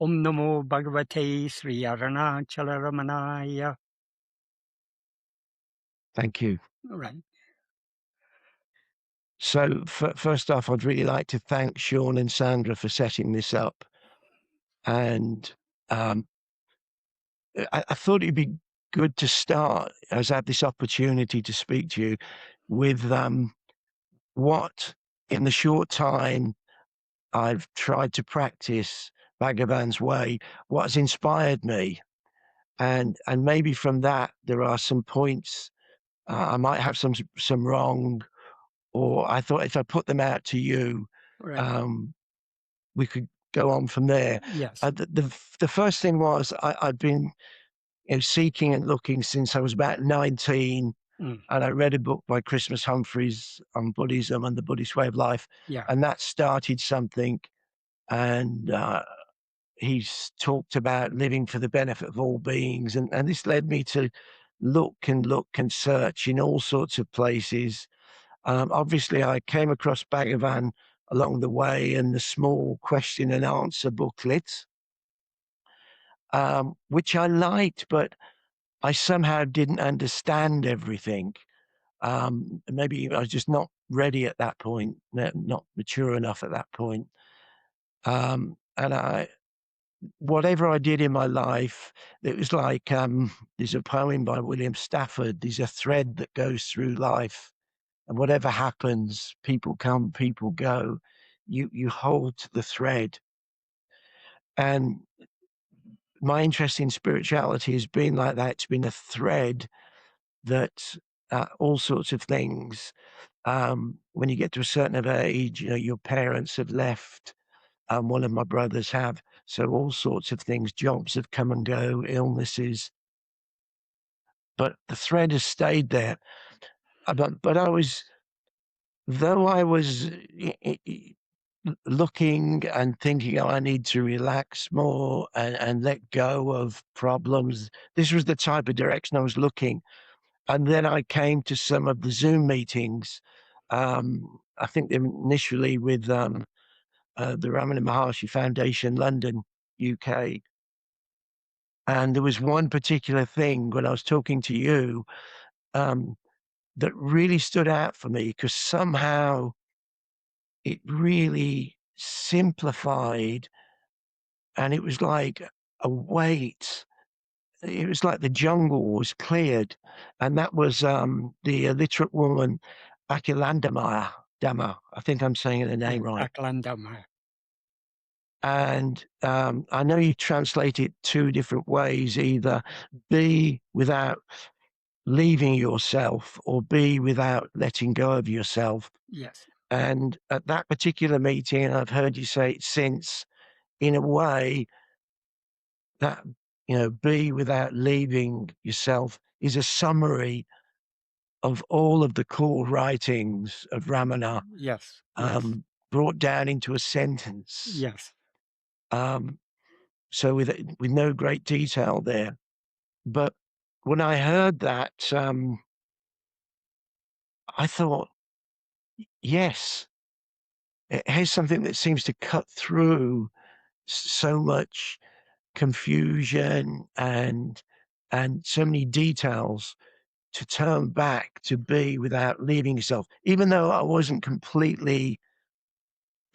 Om Namo Bhagavate Sri Arunachalamaya. Thank you. Right. So first off, I'd really like to thank Sean and Sandra for setting this up. And I thought it'd be good to start, as I have this opportunity to speak to you, with what, in the short time I've tried to practice Bhagavan's way, what has inspired me. And maybe from that, there are some points I might have some wrong, or I thought if I put them out to you, Right. we could go on from there. Yes. The first thing was I'd been seeking and looking since I was about 19, and I read a book by Christmas Humphreys on Buddhism and the Buddhist way of life, Yeah. and that started something. And he's talked about living for the benefit of all beings, and this led me to look and search in all sorts of places. Obviously, I came across Bhagavan along the way and the small question and answer booklet, which I liked, but I somehow didn't understand everything. Maybe I was just not ready at that point, not mature enough at that point. And whatever I did in my life, it was like, there's a poem by William Stafford, there's a thread that goes through life. And whatever happens, people come, people go, you hold to the thread. And my interest in spirituality has been like that. It's been a thread that all sorts of things, when you get to a certain age, your parents have left, one of my brothers have, so all sorts of things, jobs have come and go, illnesses, but the thread has stayed there. But I was, though I was looking and thinking, I need to relax more and let go of problems. This was the type of direction I was looking. And then I came to some of the Zoom meetings. I think initially with the Ramana Maharshi Foundation, London, UK. And there was one particular thing when I was talking to you that really stood out for me, because somehow it really simplified, and it was like a weight. It was like the jungle was cleared, and that was the illiterate woman, Akhilandammaiyar. I think I'm saying the name right. Akhilandammaiyar. And I know you translate it two different ways, either be without leaving yourself or be without letting go of yourself. Yes. And at that particular meeting, and I've heard you say it since, in a way, that, be without leaving yourself is a summary of all of the core writings of Ramana, Yes. brought down into a sentence. Yes. So with no great detail there. But when I heard that, I thought, yes, here's something that seems to cut through so much confusion and so many details, to turn back to be without leaving yourself, even though I wasn't completely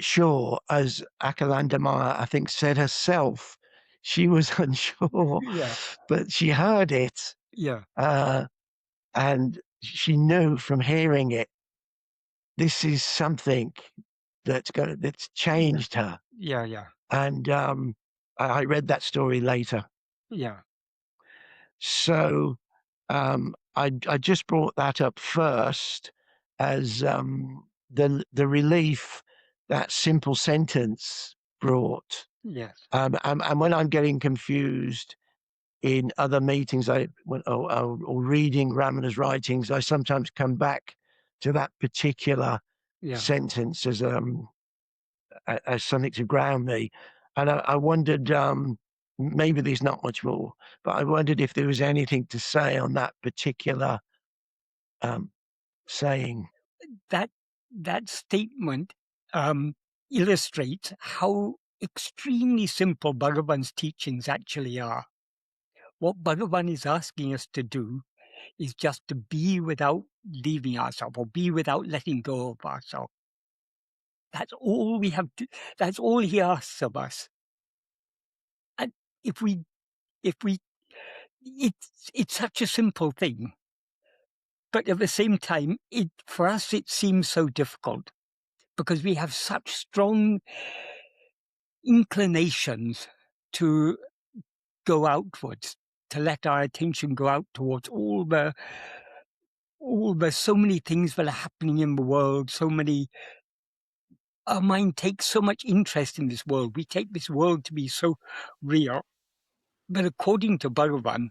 sure, as Akhilandammaiyar, I think, said herself, she was unsure, Yeah. but she heard it, Yeah. and she knew from hearing it, this is something that's changed her. Yeah. Yeah. And I read that story later. Yeah. So I just brought that up first as the relief that simple sentence brought. Yes. And when I'm getting confused in other meetings, or reading Ramana's writings, I sometimes come back to that particular sentence as something to ground me. And I wondered, maybe there's not much more, but I wondered if there was anything to say on that particular saying. That statement illustrates how extremely simple Bhagavan's teachings actually are. What Bhagavan is asking us to do is just to be without leaving ourselves, or be without letting go of ourselves. That's all we have to, that's all he asks of us. And if we, it's such a simple thing, but at the same time, for us, it seems so difficult because we have such strong inclinations to go outwards, to let our attention go out towards all the so many things that are happening in the world, our mind takes so much interest in this world. We take this world to be so real. But according to Bhagavan,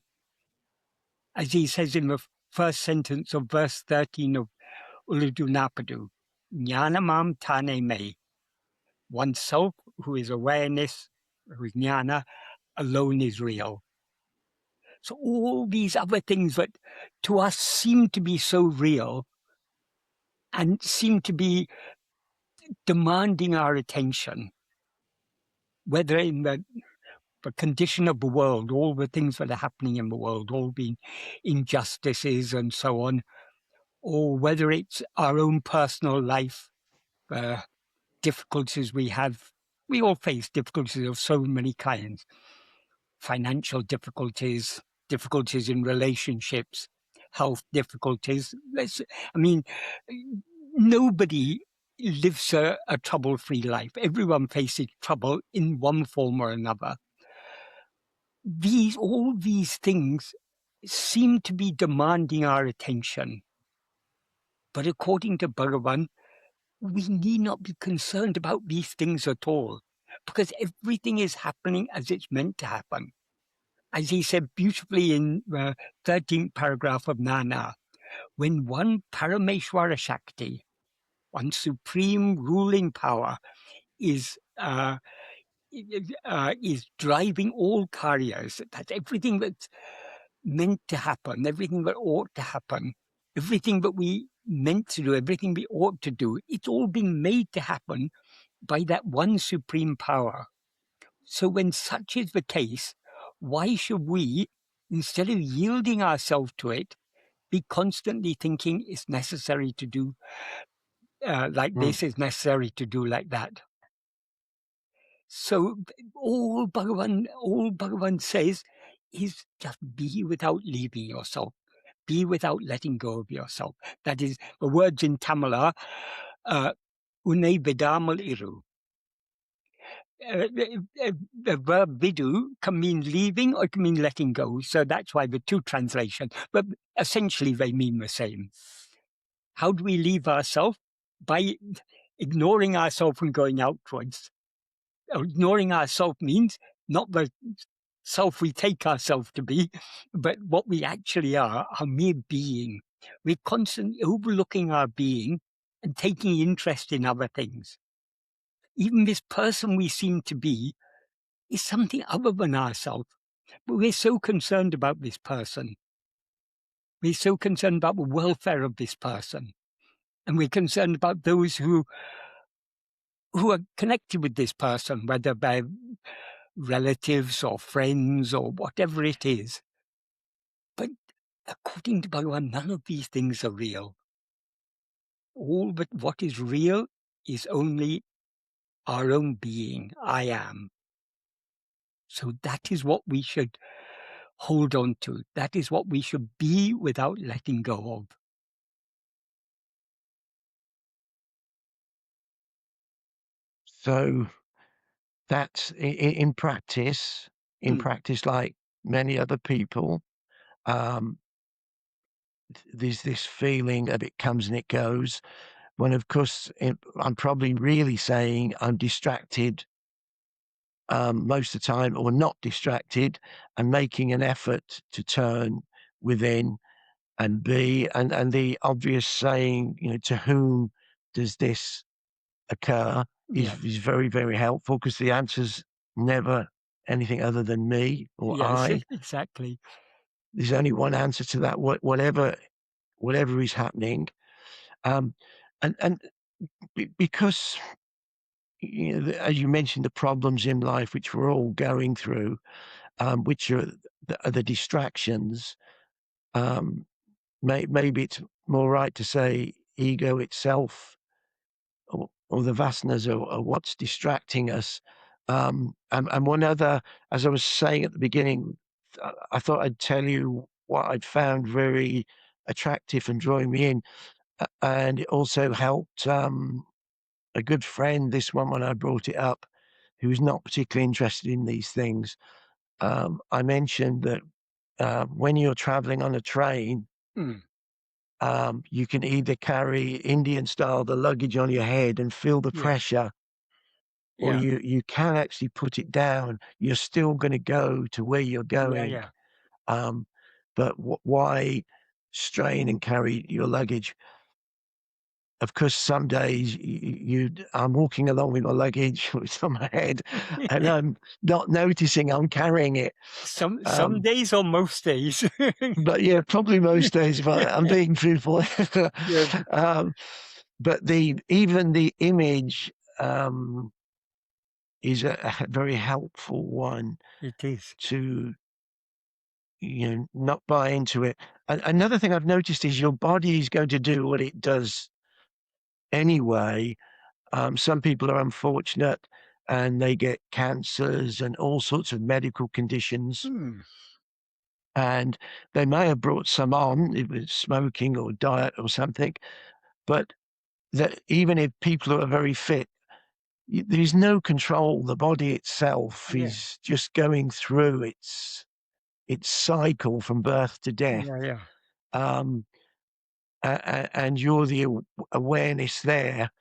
as he says in the first sentence of verse 13 of Uḷḷadu Nāṛpadu, Jnanamam tane me, oneself who is awareness, who is jnana, alone is real. So all these other things that to us seem to be so real and seem to be demanding our attention, whether in the condition of the world, all the things that are happening in the world, all being injustices and so on, or whether it's our own personal life, difficulties we have. We all face difficulties of so many kinds. Financial difficulties, difficulties in relationships, health difficulties. Nobody lives a trouble-free life. Everyone faces trouble in one form or another. All these things seem to be demanding our attention. But according to Bhagavan, we need not be concerned about these things at all, because everything is happening as it's meant to happen. As he said beautifully in the 13th paragraph of Nāna, when one Parameshwara Shakti, one supreme ruling power, is driving all karyas, that's everything that's meant to happen, everything that ought to happen, everything that we meant to do, everything we ought to do, it's all being made to happen by that one supreme power. So when such is the case, why should we, instead of yielding ourselves to it, be constantly thinking it's necessary to do this, is necessary to do like that? So all Bhagavan says is just be without leaving yourself. Be without letting go of yourself. That is, the words in Tamil are, Unai vidamal iru. The verb vidu can mean leaving or it can mean letting go. So that's why the two translations, but essentially they mean the same. How do we leave ourselves? By ignoring ourselves and going outwards. Ignoring ourselves means not the self we take ourselves to be, but what we actually are, our mere being. We're constantly overlooking our being and taking interest in other things. Even this person we seem to be is something other than ourselves, but we're so concerned about this person. We're so concerned about the welfare of this person, and we're concerned about those who are connected with this person, whether by relatives or friends or whatever it is. But according to Bhagavan, none of these things are real. All but what is real is only our own being, I am. So that is what we should hold on to. That is what we should be without letting go of. So that's in practice, like many other people, there's this feeling that it comes and it goes. When, of course, I'm probably really saying I'm distracted most of the time, or not distracted, and making an effort to turn within and be. And the obvious saying, to whom does this occur is very, very helpful, because the answer's never anything other than me or I. Exactly. There's only one answer to that, whatever is happening. And because, as you mentioned, the problems in life which we're all going through, which are the distractions. Maybe it's more right to say ego itself, or the vasanas are what's distracting us. And one other, as I was saying at the beginning, I thought I'd tell you what I'd found very attractive and drawing me in. And it also helped a good friend, this one when I brought it up, who was not particularly interested in these things. I mentioned that when you're traveling on a train, you can either carry Indian style the luggage on your head and feel the pressure, or you can actually put it down. You're still going to go to where you're going. But why strain and carry your luggage? Of course, some days I'm walking along with my luggage, it's on my head, and I'm not noticing I'm carrying it. Some days or most days. But yeah, probably most days, if I'm being truthful. But even the image is a very helpful one. It is. To not buy into it. Another thing I've noticed is your body is going to do what it does anyway. Some people are unfortunate and they get cancers and all sorts of medical conditions. And they may have brought some on, it was smoking or diet or something, but that even if people are very fit, there's no control. The body itself is just going through its cycle from birth to death. And you're the awareness there.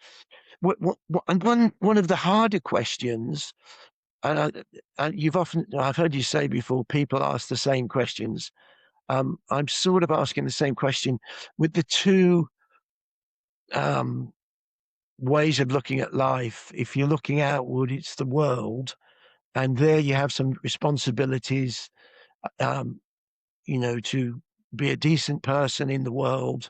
And one of the harder questions, and I've heard you say before, people ask the same questions. I'm sort of asking the same question with the two ways of looking at life. If you're looking outward, it's the world, and there you have some responsibilities, to be a decent person in the world,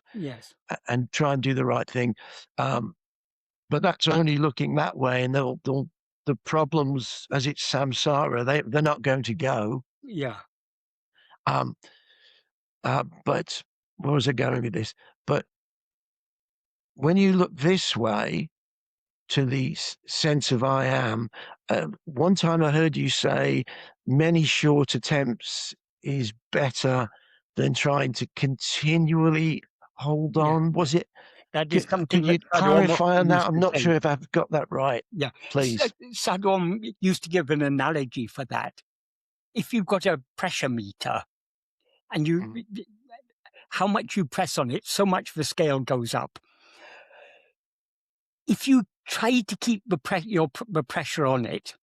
and try and do the right thing. But that's only looking that way, and the problems, as it's samsara, they're not going to go. But where was I going with this? But when you look this way to the sense of I am, one time I heard you say many short attempts is better than trying to continually hold on. Was it? That is something. Could you clarify on that? I'm not sure if I've got that right. Please. Sadhu Om used to give an analogy for that. If you've got a pressure meter and how much you press on it, so much the scale goes up. If you try to keep the pressure on it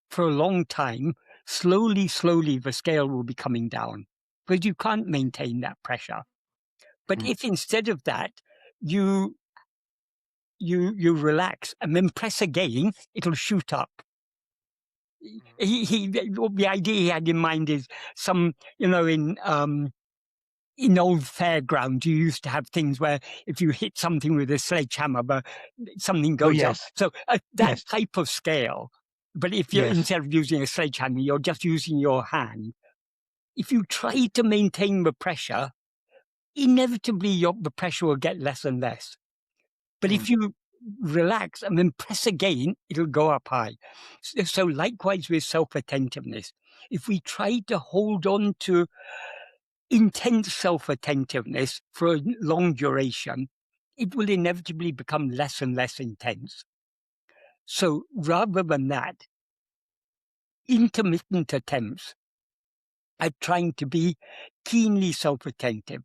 for a long time, slowly the scale will be coming down, because you can't maintain that pressure. But if instead of that, you relax and then press again, it'll shoot up. The idea he had in mind is in old Fairground, you used to have things where if you hit something with a sledgehammer, but something goes up. So that type of scale. But if you're instead of using a sledgehammer, you're just using your hand. If you try to maintain the pressure, inevitably the pressure will get less and less. But if you relax and then press again, it'll go up high. So likewise with self-attentiveness, if we try to hold on to intense self-attentiveness for a long duration, it will inevitably become less and less intense. So rather than that, intermittent attempts at trying to be keenly self-attentive.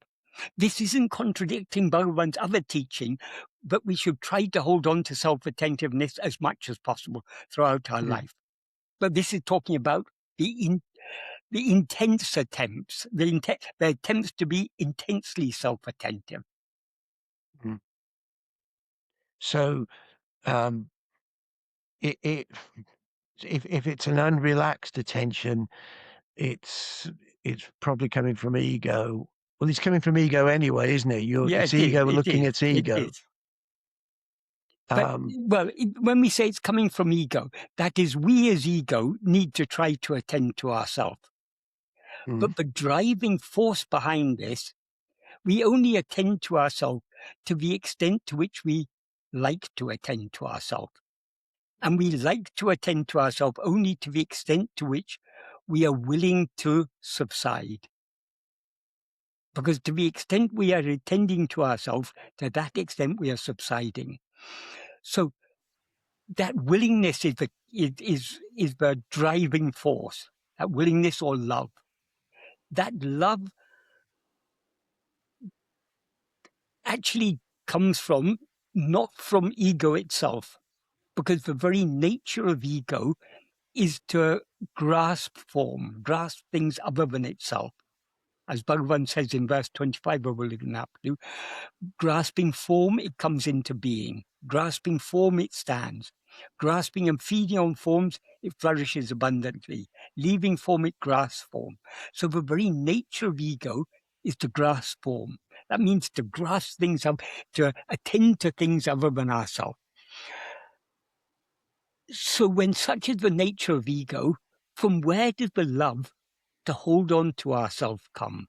This isn't contradicting Bhagavan's other teaching, but we should try to hold on to self-attentiveness as much as possible throughout our life. But this is talking about the intense attempts, the attempts to be intensely self-attentive. So, if it's an unrelaxed attention, it's probably coming from ego. Well, it's coming from ego anyway, isn't it? It's ego looking at ego. But, when we say it's coming from ego, that is, we as ego need to try to attend to ourselves. But the driving force behind this, we only attend to ourselves to the extent to which we like to attend to ourselves. And we like to attend to ourselves only to the extent to which we are willing to subside. Because to the extent we are attending to ourselves, to that extent we are subsiding. So that willingness is the driving force, that willingness or love. That love actually comes from, not from ego itself, because the very nature of ego is to grasp form, grasp things other than itself. As Bhagavan says in verse 25 of Uḻḷadu, grasping form, it comes into being. Grasping form, it stands. Grasping and feeding on forms, it flourishes abundantly. Leaving form, it grasps form. So the very nature of ego is to grasp form. That means to grasp things up, to attend to things other than ourselves. So when such is the nature of ego, from where does the love to hold on to ourselves come?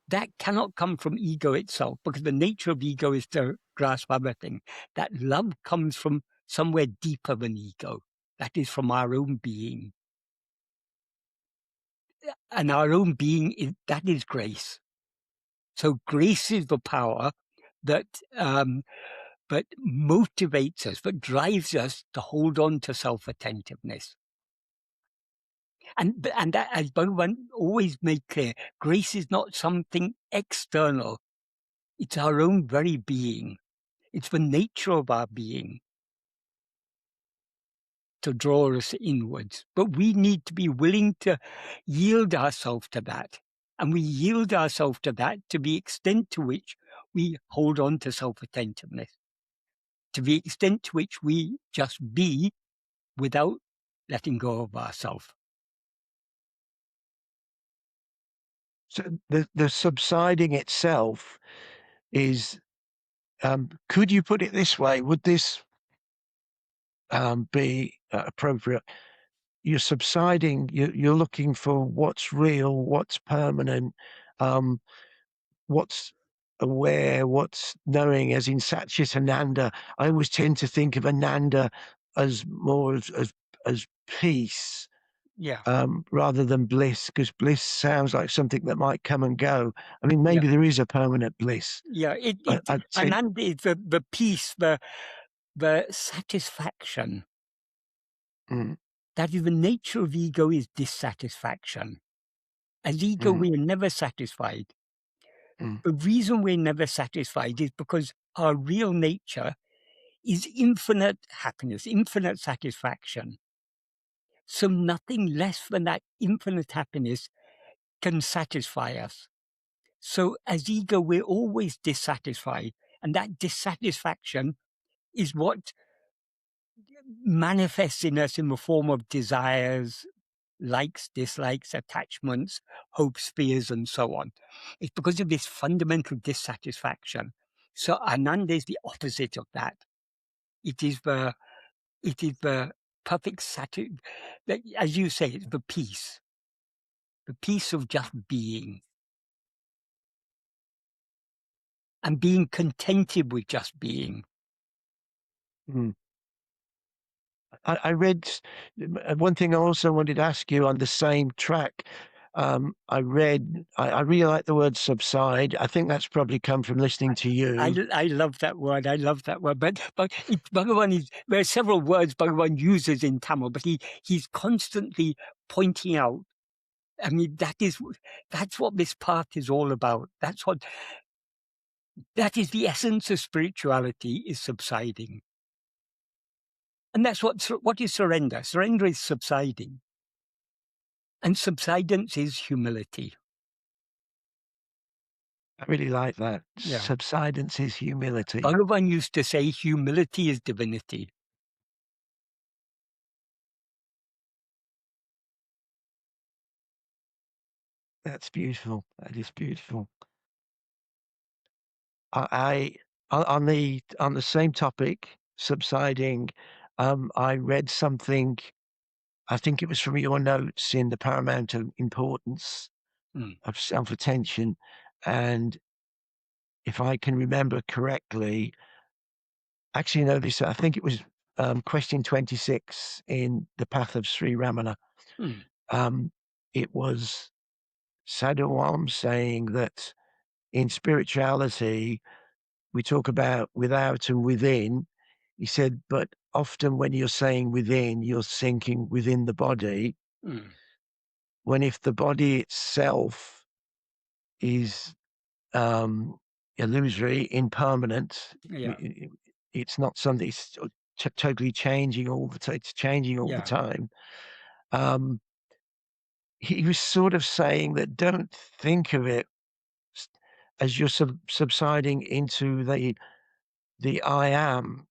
That cannot come from ego itself, because the nature of ego is to grasp everything. That love comes from somewhere deeper than ego. That is from our own being. And our own being, that is grace. So grace is the power that motivates us, that drives us to hold on to self-attentiveness. And that, as Bhagavan always made clear, grace is not something external. It's our own very being. It's the nature of our being to draw us inwards. But we need to be willing to yield ourselves to that. And we yield ourselves to that to the extent to which we hold on to self-attentiveness, to the extent to which we just be without letting go of ourselves. So the subsiding itself is, could you put it this way? Would this be appropriate? You're subsiding, you're looking for what's real, what's permanent, what's aware, what's knowing, as in Ānanda. I always tend to think of Ānanda as more as peace. Yeah. Rather than bliss, because bliss sounds like something that might come and go. I mean, maybe there is a permanent bliss. Yeah, Ānanda is the peace, the satisfaction. That is the nature of ego, is dissatisfaction. As ego, we are never satisfied. The reason we're never satisfied is because our real nature is infinite happiness, infinite satisfaction. So nothing less than that infinite happiness can satisfy us. So as ego, we're always dissatisfied. And that dissatisfaction is what manifests in us in the form of desires, likes, dislikes, attachments, hopes, fears, and so on. It's because of this fundamental dissatisfaction. So Ānanda is the opposite of that. It is the perfect as you say, it's the peace of just being. And being contented with just being. I read one thing I also wanted to ask you on the same track. I really like the word subside. I think that's probably come from listening to you. I love that word. I love that word. But Bhagavan there are several words Bhagavan uses in Tamil, but he's constantly pointing out. I mean, that's what this path is all about. That is the essence of spirituality, is subsiding. And that's what is surrender. Surrender is subsiding. And subsidence is humility. I really like that. Yeah. Subsidence is humility. Bhagavan used to say humility is divinity. That's beautiful. That is beautiful. I on the same topic, subsiding, I read something, I think it was from your notes in the Paramount Importance of Self-Attention, and if I can remember correctly, actually no, this, I think it was question 26 in The Path of Sri Ramana. It was Sadhu Om saying that in spirituality, we talk about without and within. He said, but often when you're saying within, you're thinking within the body. When if the body itself is illusory, impermanent, it's not something, it's totally changing all the time. It's changing all the time. He was sort of saying that don't think of it as you're subsiding into the I am,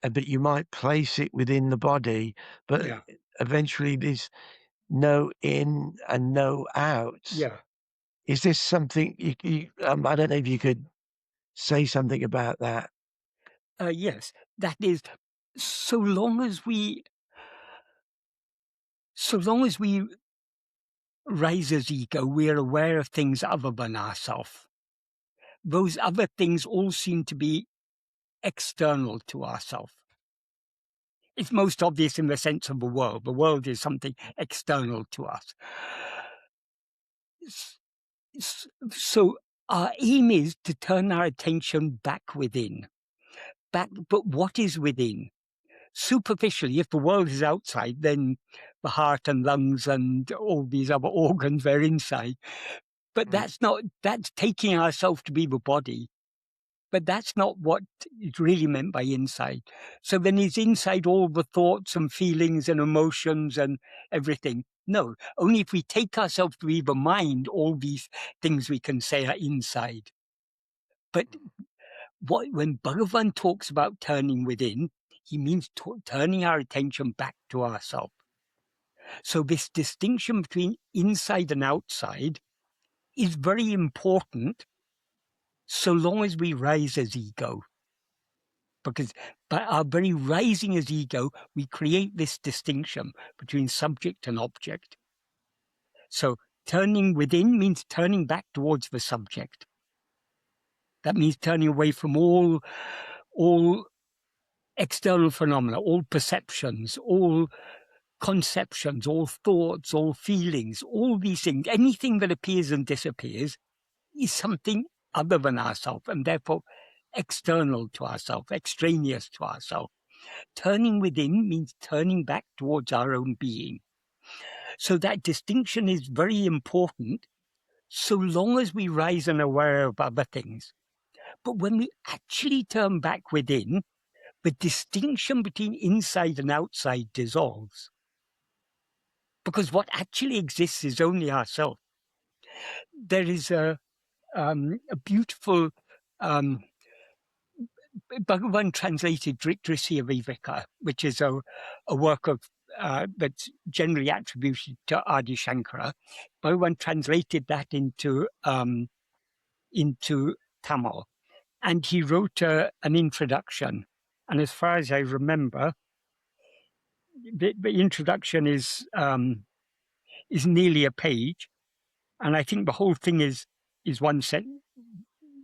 but you might place it within the body, but eventually there's no in and no out. Is this something I don't know if you could say something about that? Yes, that is, so long as we rise as ego, we are aware of things other than ourselves. Those other things all seem to be external to ourselves. It's most obvious in the sense of the world. The world is something external to us. So our aim is to turn our attention back within. But what is within? Superficially, if the world is outside, then the heart and lungs and all these other organs are inside. But that's taking ourselves to be the body. But that's not what is really meant by inside. So then is inside all the thoughts and feelings and emotions and everything? No, only if we take ourselves to be the mind, all these things we can say are inside. But when Bhagavan talks about turning within, he means turning our attention back to ourselves. So this distinction between inside and outside is very important so long as we rise as ego. Because by our very rising as ego, we create this distinction between subject and object. So turning within means turning back towards the subject. That means turning away from all external phenomena, all perceptions, all conceptions, all thoughts, all feelings, all these things. Anything that appears and disappears is something other than ourselves, and therefore external to ourselves, extraneous to ourselves. Turning within means turning back towards our own being. So that distinction is very important so long as we rise and aware of other things. But when we actually turn back within, the distinction between inside and outside dissolves. Because what actually exists is only ourselves. There is a beautiful Bhagavan translated Dṛg-Dṛśya-Vivēka, which is a work of that's generally attributed to Adi Shankara. Bhagavan translated that into Tamil, and he wrote an introduction. And as far as I remember, the introduction is nearly a page, and I think the whole thing is one sentence.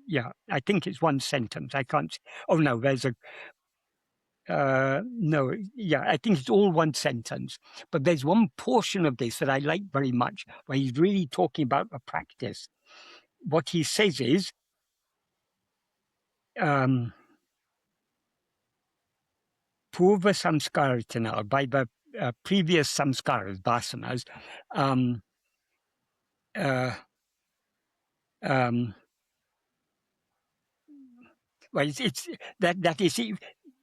Yeah, I think it's one sentence. I can't. Oh no, there's a. No, yeah, I think it's all one sentence. But there's one portion of this that I like very much, where he's really talking about a practice. What he says is, Purva samskaritanal, by the previous samskaras, vasanas, well, it's that is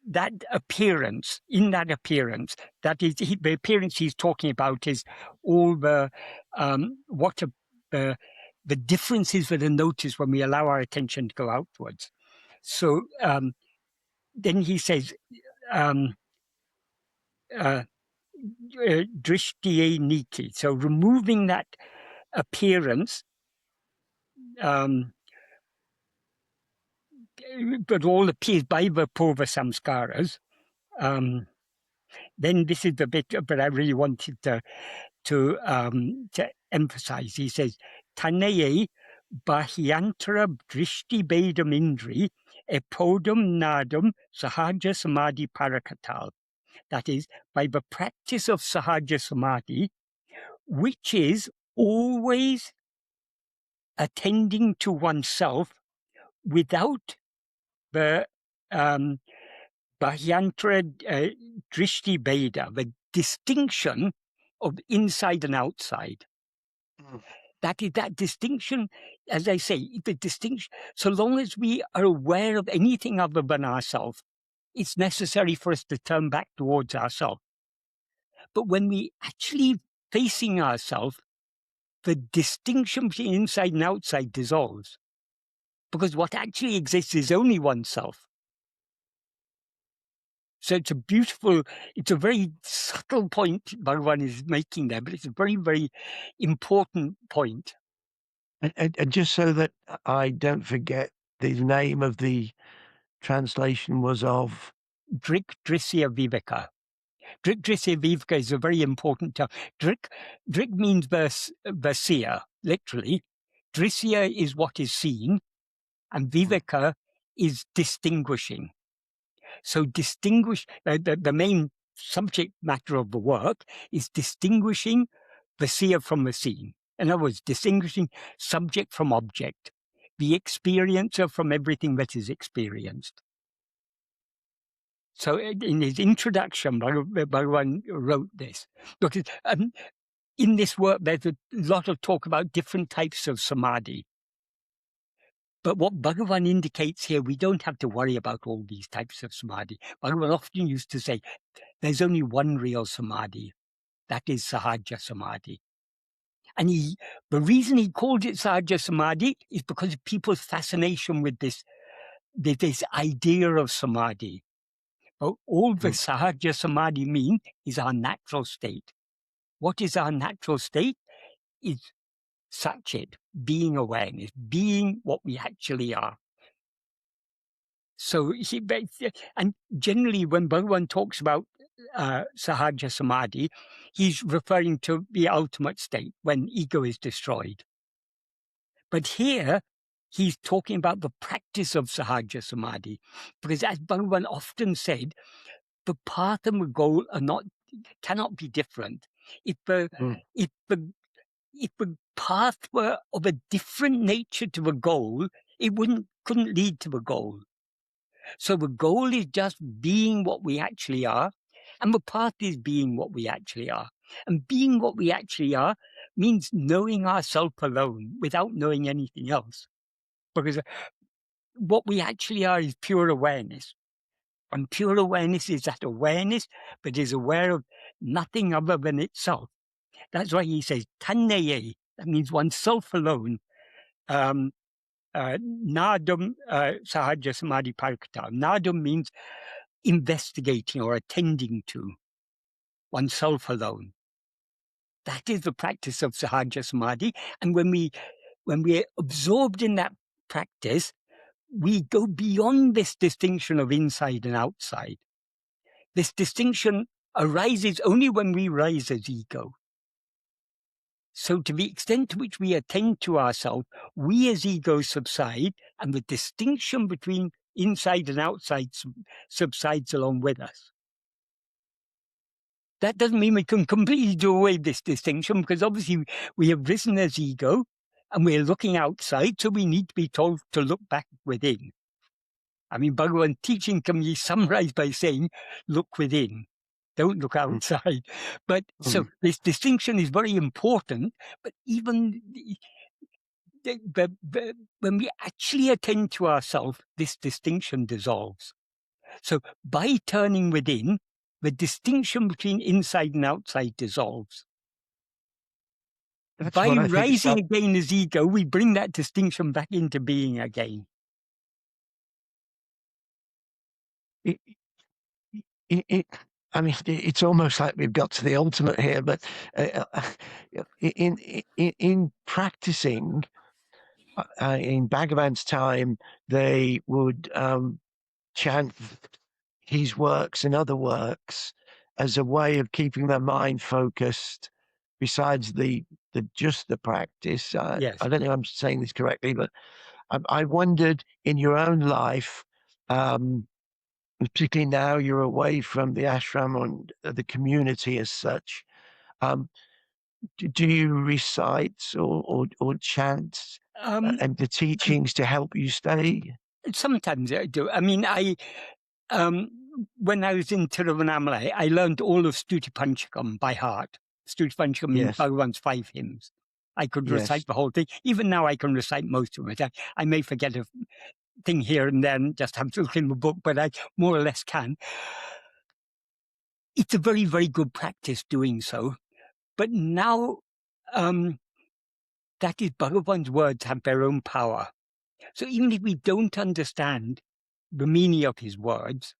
that appearance. In that appearance, that is the appearance he's talking about is all the the differences that are noticed when we allow our attention to go outwards. So then he says, drishtiye niti. So removing that appearance, but all appears by the purva samskaras. Then this is the bit, but I really wanted to emphasize. He says, Tanaye bahyantara drishti bedam indri epodam nadam sahaja samadhi parakatal. That is, by the practice of sahaja samadhi, which is always attending to oneself without the bahyantara drishti beda, the distinction of inside and outside. That is that distinction, as I say, the distinction, so long as we are aware of anything other than ourselves, it's necessary for us to turn back towards ourselves. But when we actually facing ourselves, the distinction between inside and outside dissolves. Because what actually exists is only oneself. So it's a very subtle point Bhagavan is making there, but it's a very, very important point. And just so that I don't forget, the name of the translation was of Dṛg-Dṛśya-Vivēka. Dṛg-Dṛśya-Vivēka is a very important term. Dṛg means the seer, literally. Dṛśya is what is seen, and Vivēka is distinguishing. So the main subject matter of the work is distinguishing the seer from the seen. In other words, distinguishing subject from object, the experiencer from everything that is experienced. So in his introduction, Bhagavan wrote this. Because in this work, there's a lot of talk about different types of samadhi. But what Bhagavan indicates here, we don't have to worry about all these types of samadhi. Bhagavan often used to say, there's only one real samadhi. That is Sahaja Samadhi. And the reason he called it Sahaja Samadhi is because of people's fascination with this idea of samadhi. But all the Sahaja Samadhi means is our natural state. What is our natural state? Is Satchit, being awareness, being what we actually are. So and generally when Bhagavan talks about Sahaja Samadhi, he's referring to the ultimate state when ego is destroyed. But here, he's talking about the practice of Sahaja Samadhi, because as Bhagavan often said, the path and the goal cannot be different. If the path were of a different nature to the goal, it couldn't lead to the goal. So the goal is just being what we actually are, and the path is being what we actually are. And being what we actually are means knowing ourselves alone without knowing anything else. Because what we actually are is pure awareness. And pure awareness is that awareness that is aware of nothing other than itself. That's why he says, Tannaye, that means oneself alone. Nadam Sahaja Samadhi Parakata. Nadam means investigating or attending to oneself alone. That is the practice of Sahaja Samadhi. And when we're absorbed in that practice, we go beyond this distinction of inside and outside. This distinction arises only when we rise as ego. So to the extent to which we attend to ourselves, we as ego subside, and the distinction between inside and outside subsides along with us. That doesn't mean we can completely do away with this distinction, because obviously we have risen as ego and we're looking outside, so we need to be told to look back within. I mean, Bhagavan teaching can be summarized by saying, look within. Don't look outside. But so this distinction is very important, but even when we actually attend to ourselves, this distinction dissolves. So by turning within, the distinction between inside and outside dissolves. By rising again as ego, we bring that distinction back into being again. I mean, it's almost like we've got to the ultimate here, but in practicing, In Bhagavan's time, they would chant his works and other works as a way of keeping their mind focused. Besides the practice, Yes. I don't know if I'm saying this correctly, but I wondered in your own life, particularly now you're away from the ashram and the community as such. Do you recite or chant and the teachings to help you stay? Sometimes I do. I mean, when I was in Tiruvannamalai, I learned all of Stuti Panchakam by heart. Stuti Panchakam means Yes. Bhagavan's 5 hymns. I could Yes. recite the whole thing. Even now, I can recite most of it. I may forget a thing here and then, just have to look in the book, but I more or less can. It's a very, very good practice doing so. But now, that is, Bhagavan's words have their own power. So even if we don't understand the meaning of his words,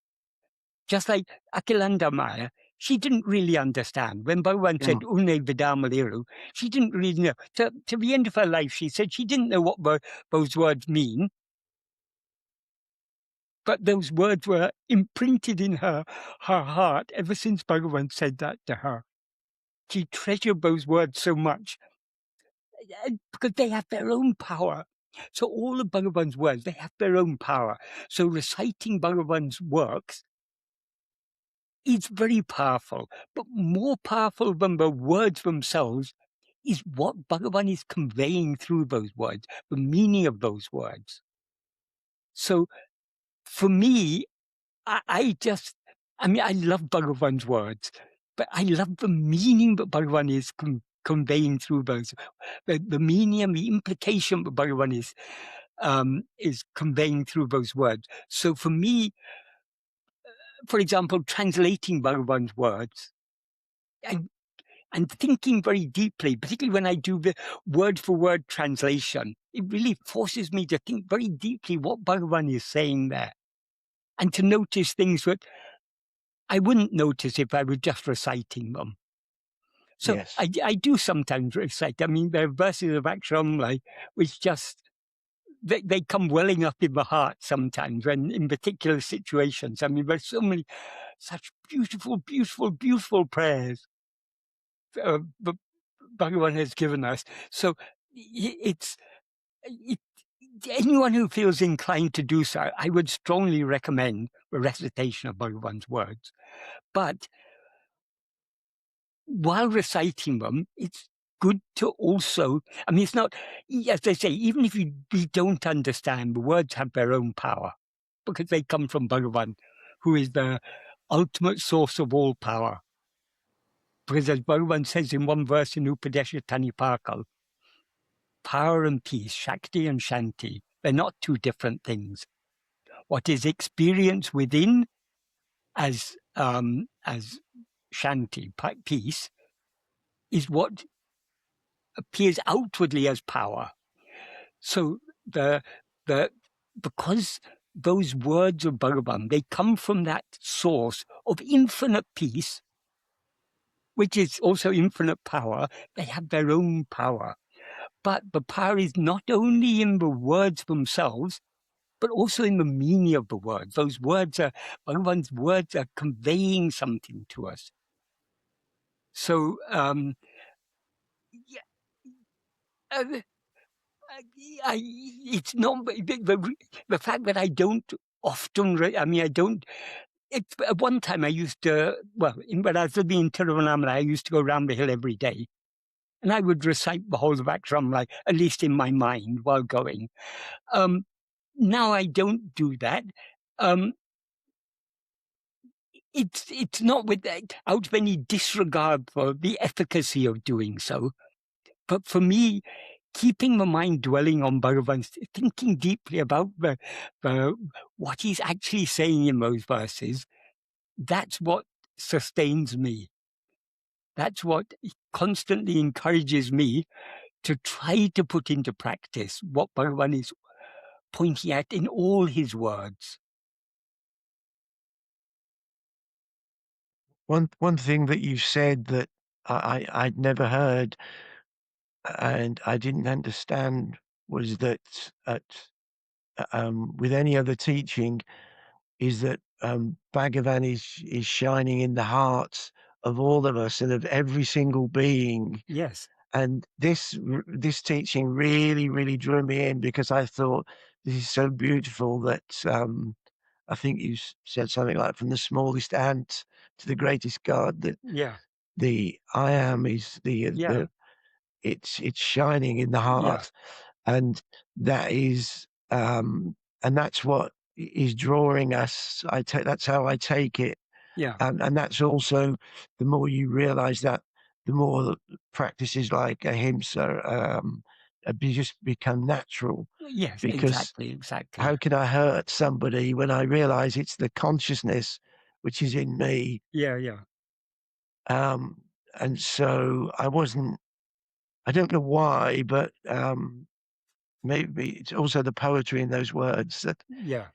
just like Akhilandammaiyar, she didn't really understand. When Bhagavan said, Une vidamaliru, she didn't really know. To the end of her life, she said she didn't know what those words mean. But those words were imprinted in her heart ever since Bhagavan said that to her. She treasured those words so much because they have their own power. So all of Bhagavan's words, they have their own power. So reciting Bhagavan's works is very powerful, but more powerful than the words themselves is what Bhagavan is conveying through those words, the meaning of those words. So for me, I love Bhagavan's words, but I love the meaning that Bhagavan is conveying through those, the meaning and the implication that Bhagavan is conveying through those words. So for me, for example, translating Bhagavan's words and thinking very deeply, particularly when I do the word-for-word translation, it really forces me to think very deeply what Bhagavan is saying there, and to notice things that I wouldn't notice if I were just reciting them. So Yes. I do sometimes recite. I mean, there are verses of Akhilandammaiyar which just, they come welling up in the heart sometimes, when in particular situations. I mean, there's so many such beautiful, beautiful, beautiful prayers that Bhagavan has given us. So anyone who feels inclined to do so, I would strongly recommend the recitation of Bhagavan's words. But while reciting them, it's good to also, I mean, it's not, as they say, even if we don't understand, the words have their own power, because they come from Bhagavan, who is the ultimate source of all power. Because as Bhagavan says in one verse in Upadesha Tanipakkal, power and peace, Shakti and Shanti, they're not two different things. What is experienced within as Shanti, peace, is what appears outwardly as power. So because those words of Bhagavan, they come from that source of infinite peace, which is also infinite power. They have their own power. But the power is not only in the words themselves, but also in the meaning of the words. Those words Bhagavan's words are conveying something to us. So, it's not the fact that I don't often, I don't, at one time I used to, when I was living in Tiruvannamalai, I used to go around the hill every day. And I would recite the whole of Akhilandammaiyar, at least in my mind, while going. Now I don't do that. It's not out of any disregard for the efficacy of doing so, but for me, keeping the mind dwelling on Bhagavan, thinking deeply about what he's actually saying in those verses, that's what sustains me. That's what constantly encourages me to try to put into practice what Bhagavan is pointing at in all his words. One thing that you said that I'd never heard and I didn't understand was that with any other teaching is that Bhagavan is shining in the hearts of all of us and of every single being. Yes. And this teaching really, really drew me in, because I thought this is so beautiful that I think you said something like, from the smallest ant to the greatest God, that Yeah. the I am is Yeah. it's shining in the heart, and that is and that's what is drawing us. That's how I take it. Yeah. And that's also, the more you realize that, the more practices like ahimsa just become natural. Yes. Because Exactly. how can I hurt somebody when I realize it's the consciousness which is in me? Yeah. Yeah. And so I don't know why, but maybe it's also the poetry in those words that, Yeah.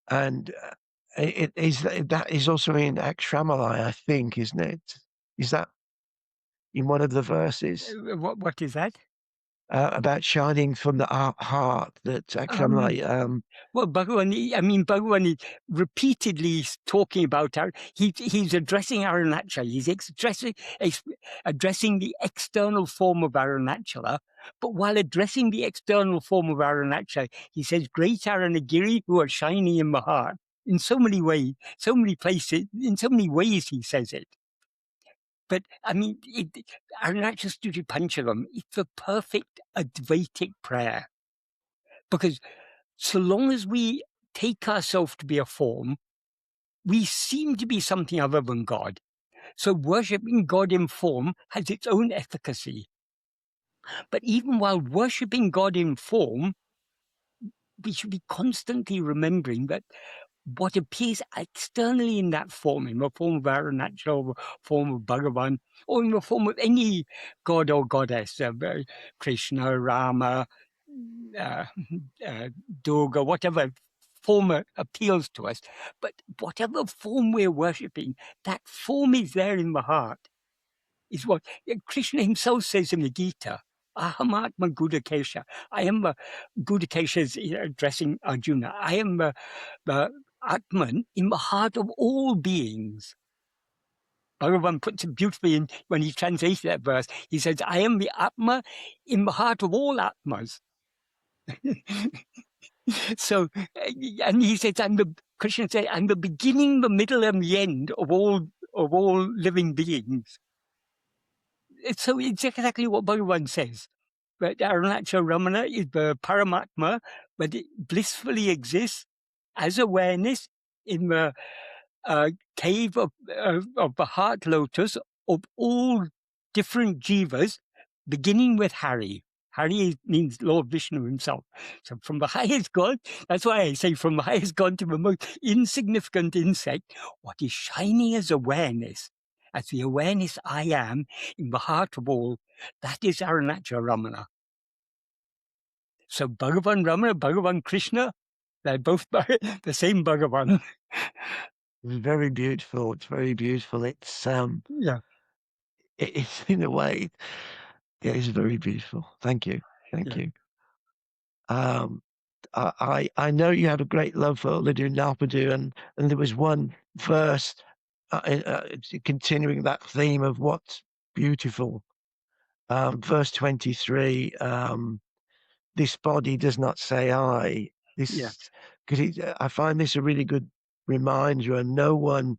and that is also in Akhilandammaiyar, I think, isn't it? Is that in one of the verses What is that? about shining from the heart? That Akhilandammaiyar, Well, Bhagavan is repeatedly talking about he's addressing Arunachala. He's addressing the external form of Arunachala, but while addressing the external form of Arunachala, he says, "Great Arunagiri, who are shining in my heart." In so many ways, so many places, in so many ways, he says it. But Arunachala Stuti Panchalam, it's the perfect Advaitic prayer, because so long as we take ourselves to be a form, we seem to be something other than God. So worshipping God in form has its own efficacy. But even while worshipping God in form, we should be constantly remembering that what appears externally in that form, in the form of Arunachala, or form of Bhagavan, or in the form of any god or goddess, Krishna, Rama, Durga, whatever form appeals to us, but whatever form we're worshipping, that form is there in the heart, is what Krishna himself says in the Gita. Aham Atma Gudakesha. I am Gudakesha is addressing Arjuna. I am the Atman in the heart of all beings. Bhagavan puts it beautifully in when he translates that verse. He says, I am the Atma in the heart of all Atmas. So, and he says, Krishna says, I'm the beginning, the middle, and the end of all living beings. So it's exactly what Bhagavan says. But Arunachala Ramana is the Paramatma, but it blissfully exists as awareness in the cave of the heart lotus of all different jivas, beginning with Hari. Hari means Lord Vishnu himself. So from the highest God, that's why I say from the highest God to the most insignificant insect, what is shining as awareness, as the awareness I am in the heart of all, that is Arunachala Ramana. So Bhagavan Ramana, Bhagavan Krishna, they're both the same Bhagavan. it's very beautiful. It's very beautiful. It's Yeah. it's in a way, yeah, it's very beautiful. Thank you. Thank Yeah. you. I know you have a great love for Uḷḷadu Nāṛpadu, and there was one verse continuing that theme of what's beautiful. Verse 23, this body does not say I. This, because I find this a really good reminder, and no one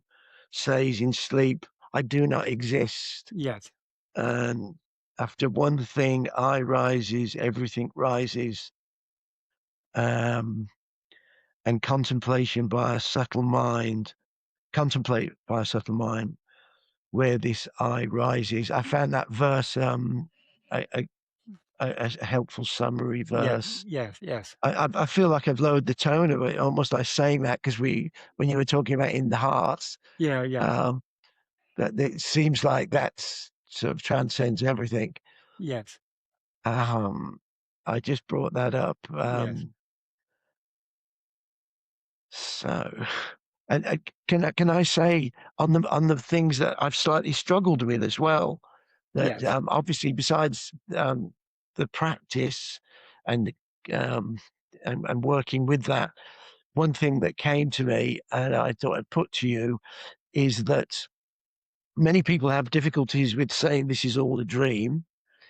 says in sleep, I do not exist. Yes. And after one thing, I rises, everything rises. And contemplation by a subtle mind, contemplate by a subtle mind, where this I rises. I found that verse a helpful summary verse. Yes. I feel like I've lowered the tone of it, almost like saying that, because when you were talking about in the heart, Yeah. that it seems like that sort of transcends everything. Yes. I just brought that up. Yes. So, and can I say on the things that I've slightly struggled with as well, that Yes. obviously besides the practice and working with that, one thing that came to me and I thought I'd put to you is that many people have difficulties with saying this is all a dream.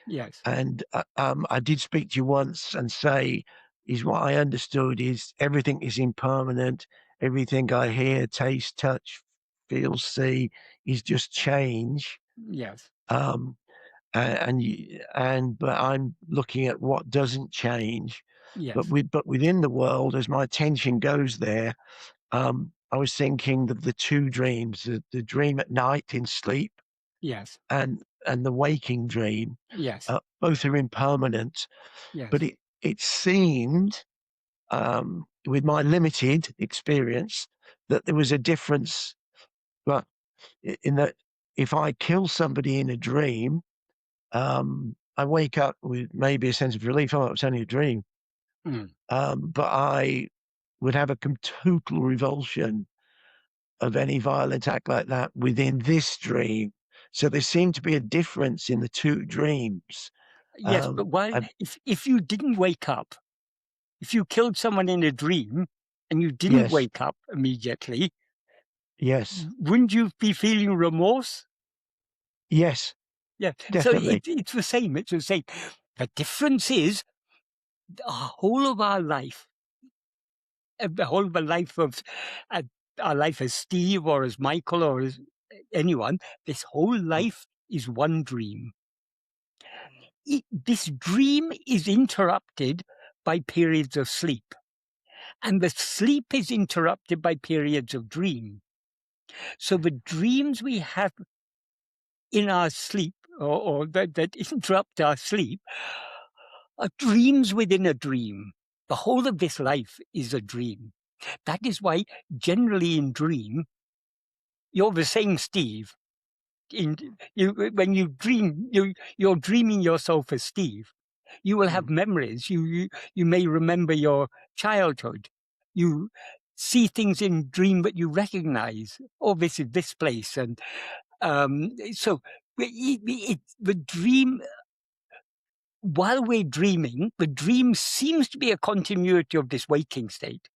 Yes. And I did speak to you once and say, is what I understood is everything is impermanent. Everything I hear, taste, touch, feel, see is just change. Yes. But I'm looking at what doesn't change. Yes. But within the world, as my attention goes there, I was thinking that the two dreams, the dream at night in sleep, yes. and the waking dream, Yes. both are impermanent. Yes. But it seemed, with my limited experience, that there was a difference. But in that, if I kill somebody in a dream, I wake up with maybe a sense of relief. Oh, it was only a dream. Mm. But I would have a total revulsion of any violent act like that within this dream. So there seemed to be a difference in the two dreams. Yes, but why? If you didn't wake up, if you killed someone in a dream and you didn't Yes. wake up immediately, Yes. wouldn't you be feeling remorse? Yes. Yeah. Definitely. So it's the same. It's the same. The difference is the whole of our life, the whole of the life of our life as Steve or as Michael or as anyone, this whole life is one dream. This dream is interrupted by periods of sleep, and the sleep is interrupted by periods of dream. So the dreams we have in our sleep, or that interrupt our sleep, are dreams within a dream. The whole of this life is a dream. That is why generally in dream, you're the same Steve. When you dream, you're dreaming yourself as Steve. You will have memories. You may remember your childhood. You see things in dream that you recognize. Oh, this is this place, and so the dream. While we're dreaming, the dream seems to be a continuity of this waking state.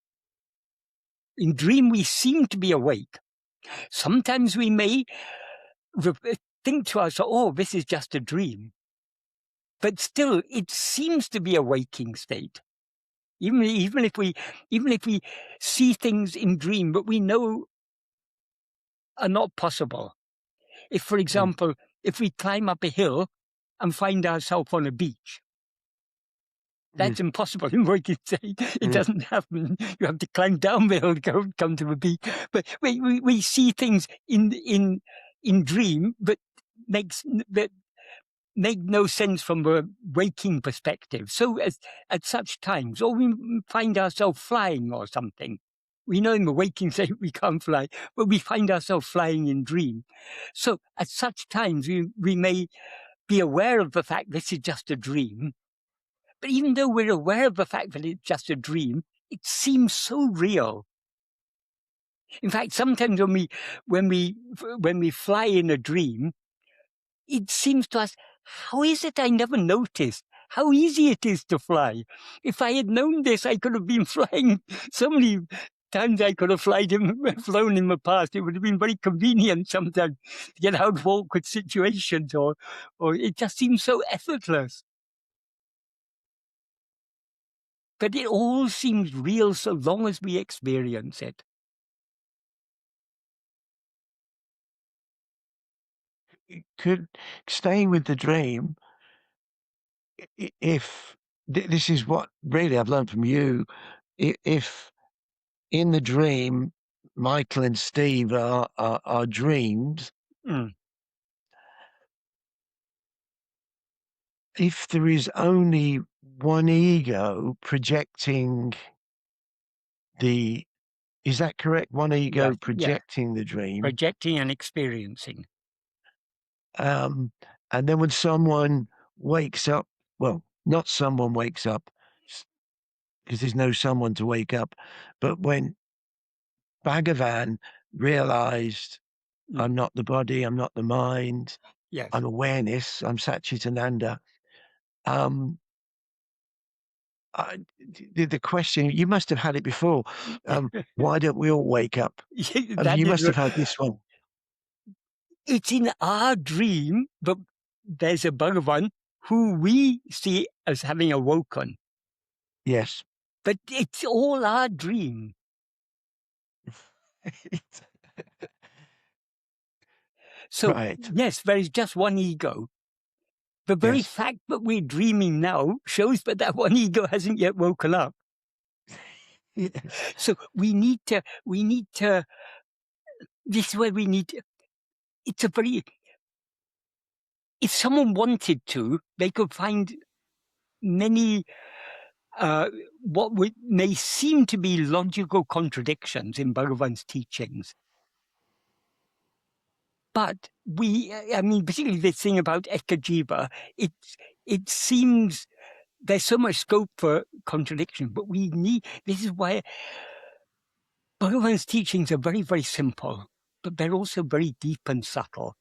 In dream, we seem to be awake. Sometimes we may think to ourselves, "Oh, this is just a dream." But still, it seems to be a waking state. Even if we see things in dream, but we know are not possible. If, for example, if we climb up a hill and find ourselves on a beach, that's impossible in waking state. It doesn't happen. You have to climb down the hill to come to the beach. But we see things in dream, but make no sense from a waking perspective. So at such times, or we find ourselves flying or something. We know in the waking state we can't fly, but we find ourselves flying in dream. So at such times, we may be aware of the fact this is just a dream. But even though we're aware of the fact that it's just a dream, it seems so real. In fact, sometimes when we fly in a dream, it seems to us, how is it I never noticed how easy it is to fly? If I had known this, I could have been flying so many times. I could have flown in the past. It would have been very convenient sometimes to get out of awkward situations, or it just seems so effortless. But it all seems real so long as we experience it. Could staying with the dream, if this is what really I've learned from you, if in the dream Michael and Steve are dreams, if there is only one ego projecting is that correct? One ego projecting the dream. Projecting and experiencing. And then when someone wakes up, well, not someone wakes up, because there's no someone to wake up, but when Bhagavan realized, I'm not the body, I'm not the mind, I'm awareness, I'm Satchitananda, the question, you must have had it before. Why don't we all wake up? You must have had this one. It's in our dream, but there's a Bhagavan who we see as having awoken. Yes. But it's all our dream. So, right. Yes, there is just one ego. The very fact that we're dreaming now shows that one ego hasn't yet woken up. Yes. So we need to, this is where we need to, if someone wanted to, they could find many, may seem to be logical contradictions in Bhagavan's teachings. But particularly this thing about Ēka-Jīva, it seems there's so much scope for contradiction, but this is why Bhagavan's teachings are very, very simple, but they're also very deep and subtle.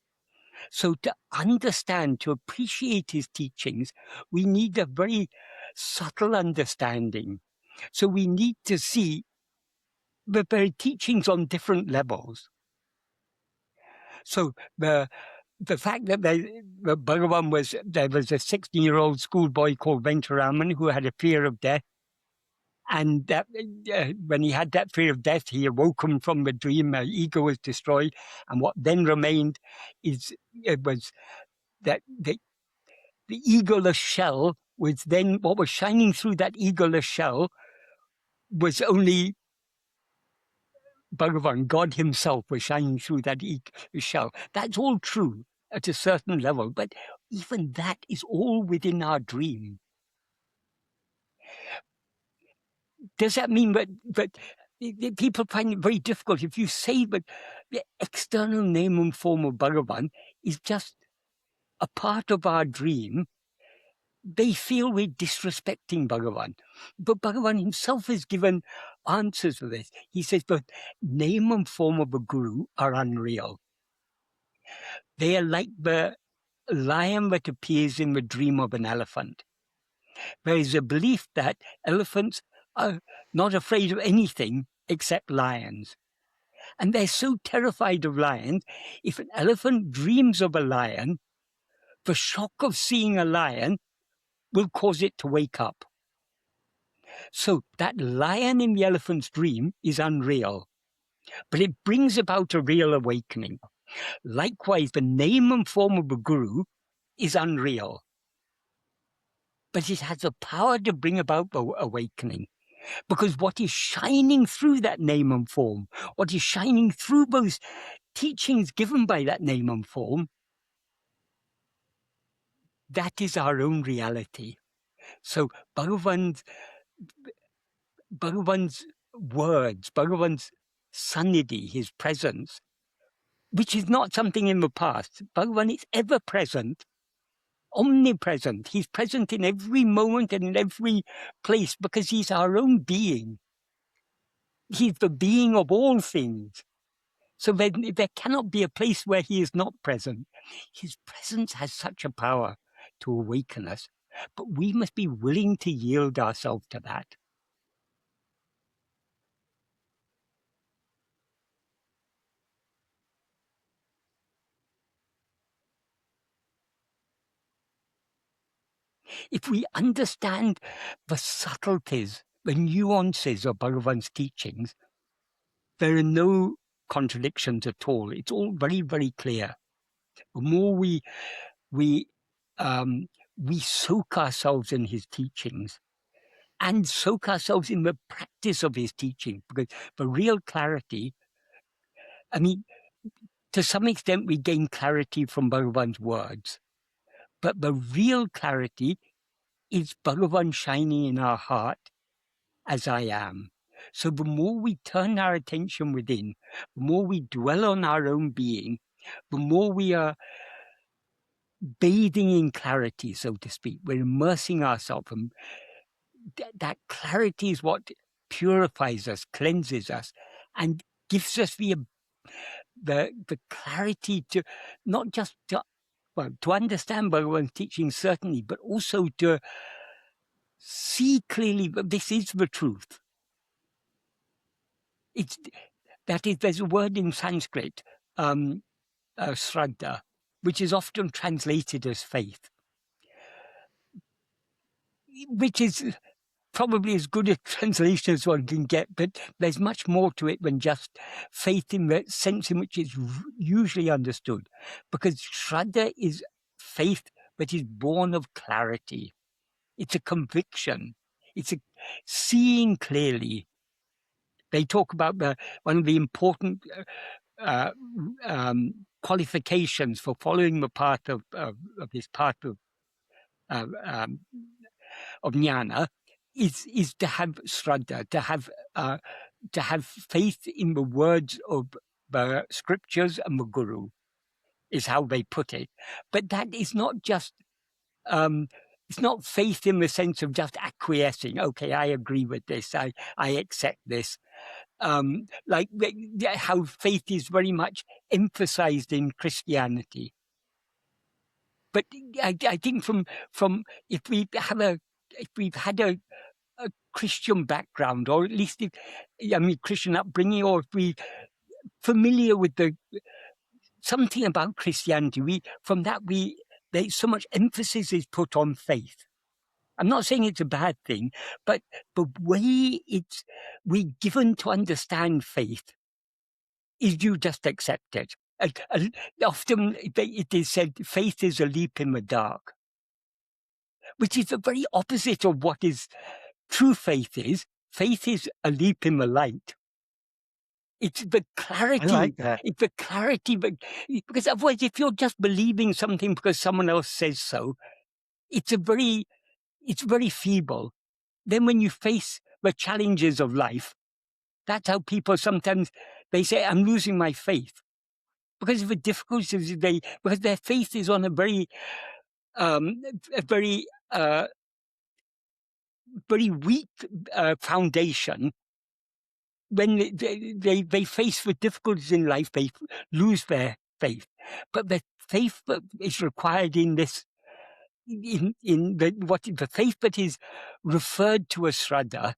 So to understand, to appreciate his teachings, we need a very subtle understanding. So we need to see the very teachings on different levels. So the fact that Bhagavan there was a 16-year-old schoolboy called Venkataraman who had a fear of death. And that when he had that fear of death, he awoke from the dream, ego was destroyed. And what then remained was that the egoless shell was then, what was shining through that egoless shell was only Bhagavan, God himself was shining through that shell. That's all true at a certain level, but even that is all within our dream. Does that mean that people find it very difficult if you say that the external name and form of Bhagavan is just a part of our dream? They feel we're disrespecting Bhagavan. But Bhagavan himself has given answers for this. He says, but name and form of a guru are unreal. They are like the lion that appears in the dream of an elephant. There is a belief that elephants are not afraid of anything except lions. And they're so terrified of lions, if an elephant dreams of a lion, the shock of seeing a lion will cause it to wake up. So that lion in the elephant's dream is unreal, but it brings about a real awakening. Likewise, the name and form of a guru is unreal, but it has the power to bring about the awakening. Because what is shining through that name and form, what is shining through those teachings given by that name and form, that is our own reality. So Bhagavan's words, Bhagavan's Samādhi, his presence, which is not something in the past. Bhagavan is ever present, omnipresent. He's present in every moment and in every place because he's our own being. He's the being of all things. So there cannot be a place where he is not present. His presence has such a power to awaken us, but we must be willing to yield ourselves to that. If we understand the subtleties, the nuances of Bhagavan's teachings, there are no contradictions at all. It's all very, very clear. The more we soak ourselves in his teachings and soak ourselves in the practice of his teaching, because the real clarity, to some extent we gain clarity from Bhagavan's words, but the real clarity is Bhagavan shining in our heart as I am. So the more we turn our attention within, the more we dwell on our own being, the more we are bathing in clarity, so to speak. We're immersing ourselves. And that clarity is what purifies us, cleanses us, and gives us the clarity to not just to understand Bhagavan's teaching, certainly, but also to see clearly that this is the truth. There's a word in Sanskrit, Śraddhā, which is often translated as faith, which is probably as good a translation as one can get, but there's much more to it than just faith in the sense in which it's usually understood. Because Śraddhā is faith that is born of clarity. It's a conviction. It's a seeing clearly. They talk about one of the important qualifications for following the path of this path of jnana is to have Śraddhā, to have faith in the words of the scriptures and the Guru, is how they put it. But that is not just, it's not faith in the sense of just acquiescing. Okay, I agree with this. I accept this. Like how faith is very much emphasized in Christianity. But I think from if we've had a Christian background, or at least Christian upbringing, or if we're familiar with something about Christianity, so much emphasis is put on faith. I'm not saying it's a bad thing, but the way we're given to understand faith is you just accept it. Often it is said faith is a leap in the dark, which is the very opposite of what is true faith is. Faith is a leap in the light. It's the clarity. I like that. It's the clarity, because otherwise, if you're just believing something because someone else says so, it's very feeble. Then when you face the challenges of life, that's how people sometimes, they say, I'm losing my faith. Because of the difficulties because their faith is on a very weak foundation. When they face the difficulties in life, they lose their faith. But the faith that is required in this, the faith that is referred to as Śraddhā,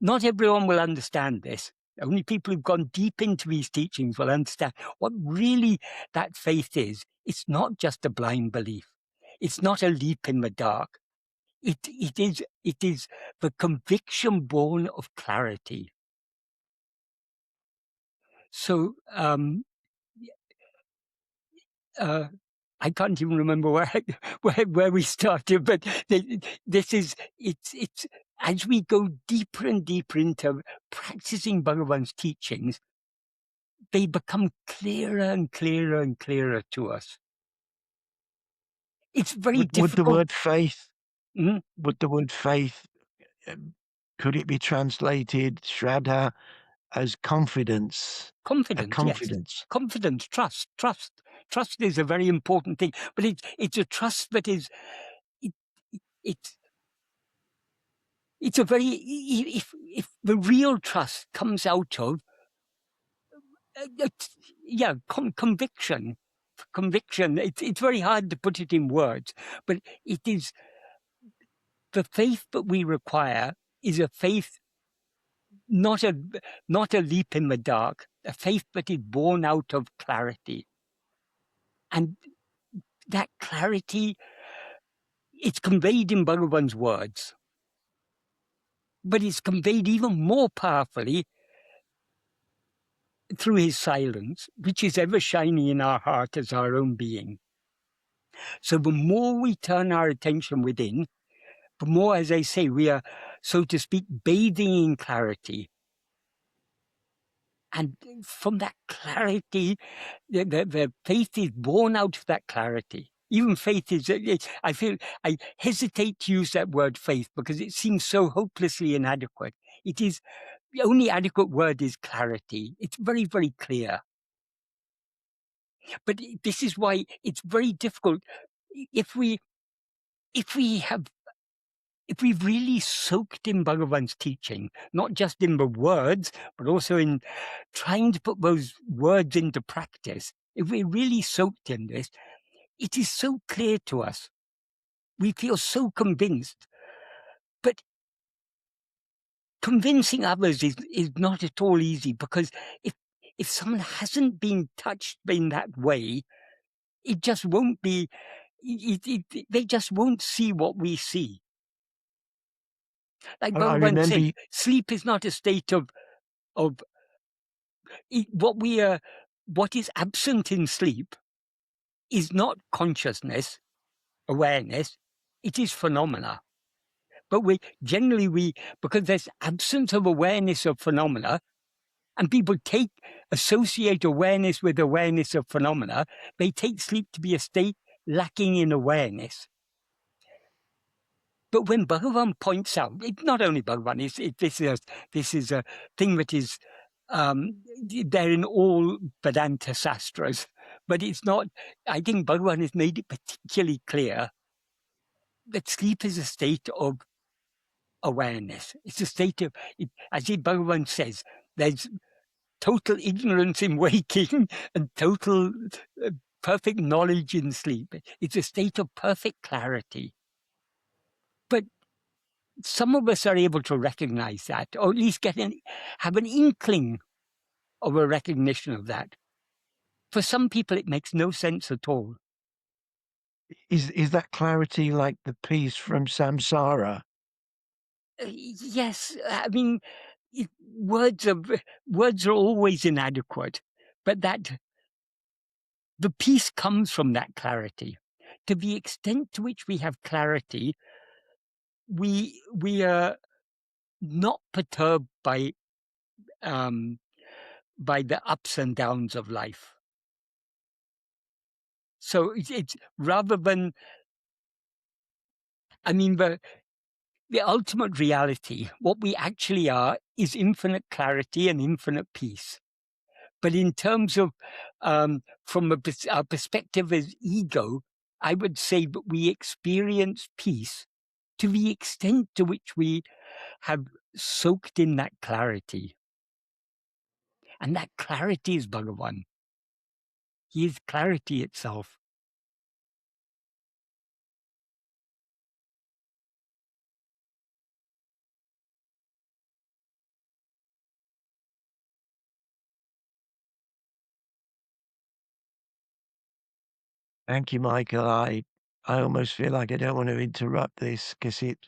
not everyone will understand this. Only people who've gone deep into these teachings will understand what really that faith is. It's not just a blind belief. It's not a leap in the dark. It is the conviction born of clarity. So I can't even remember where we started, but it's as we go deeper and deeper into practicing Bhagavan's teachings, they become clearer and clearer and clearer to us. It's very difficult. Would the word faith, Mm-hmm. would the word faith, could it be translated, Śraddhā, as confidence? Confidence, confidence. Yes. Confidence, trust. Trust is a very important thing, but it's a trust that is, it's a very, if the real trust comes out of, conviction. It's very hard to put it in words, but it is, the faith that we require is a faith, not a leap in the dark, a faith that is born out of clarity. And that clarity, it's conveyed in Bhagavan's words, but it's conveyed even more powerfully through his silence, which is ever shining in our heart as our own being. So the more we turn our attention within, the more, as I say, we are, so to speak, bathing in clarity. And from that clarity, the faith is born out of that clarity. Even faith is, I hesitate to use that word faith because it seems so hopelessly inadequate. It is, the only adequate word is clarity. It's very, very clear. But this is why it's very difficult. If we've really soaked in Bhagavan's teaching, not just in the words, but also in trying to put those words into practice, if we're really soaked in this, it is so clear to us. We feel so convinced But convincing others is not at all easy, because if someone hasn't been touched in that way, it just won't be, they just won't see what we see. Like I Bhagavan remember said, sleep is not a state of what is absent in sleep is not consciousness, awareness, it is phenomena. But because there's absence of awareness of phenomena, and people associate awareness with awareness of phenomena, they take sleep to be a state lacking in awareness. But when Bhagavan points out, not only Bhagavan, this is a thing that is there in all Vedanta Sastras, but it's not, I think Bhagavan has made it particularly clear that sleep is a state of awareness. It's a state of, as Bhagavan says, there's total ignorance in waking and total perfect knowledge in sleep. It's a state of perfect clarity. But some of us are able to recognize that, or at least have an inkling of a recognition of that. For some people, it makes no sense at all. is that clarity like the peace from samsara? Yes, I mean, words are always inadequate, but that the peace comes from that clarity. To the extent to which we have clarity, we are not perturbed by the ups and downs of life. So it's rather than, I mean, the ultimate reality, what we actually are, is infinite clarity and infinite peace. But in terms of, from our perspective as ego, I would say that we experience peace to the extent to which we have soaked in that clarity. And that clarity is Bhagavan. He is clarity itself. Thank you, Michael. I almost feel like I don't want to interrupt this because it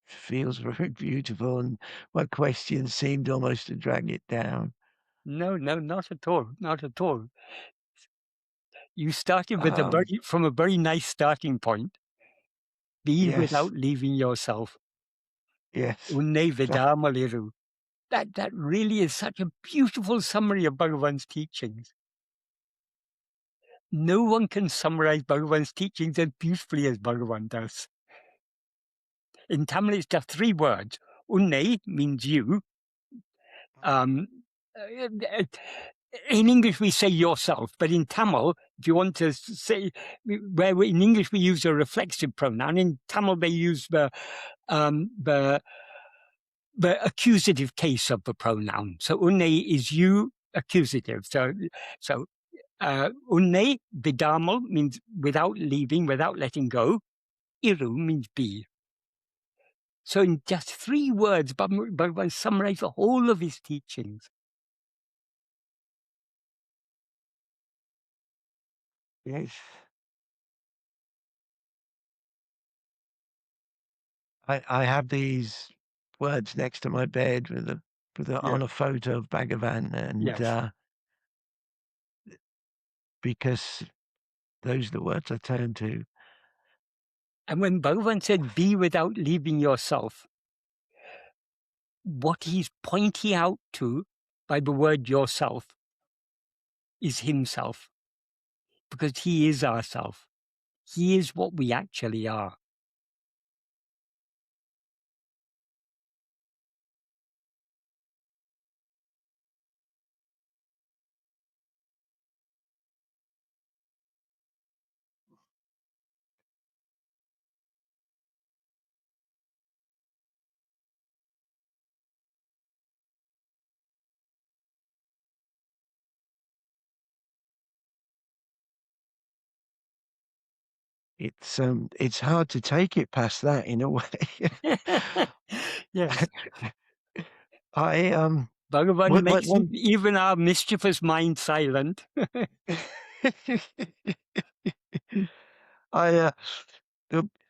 feels very beautiful, and my questions seemed almost to drag it down. No, not at all. Not at all. You started with from a very nice starting point. Be yes, without leaving yourself. yes. Unne vidamaliru. That really is such a beautiful summary of Bhagavan's teachings. No one can summarize Bhagavan's teachings as beautifully as Bhagavan does. In Tamil, it's just 3 words. Unne means you. In English, we say yourself, but in Tamil, if you want to say, where in English we use a reflexive pronoun, in Tamil they use the accusative case of the pronoun. So unne is you, accusative. So unne, vidamal, means without leaving, without letting go. Iru means be. So in just 3 words, Bhagavan summarized the whole of his teachings. Yes. I have these words next to my bed on a photo of Bhagavan, and Yes. because those are the words I turn to. And when Bhagavan said, be without leaving yourself, what he's pointing out to by the word yourself is himself, because he is ourself. He is what we actually are. it's hard to take it past that in a way. Yes. I Bhagavan what makes one even our mischievous mind silent. I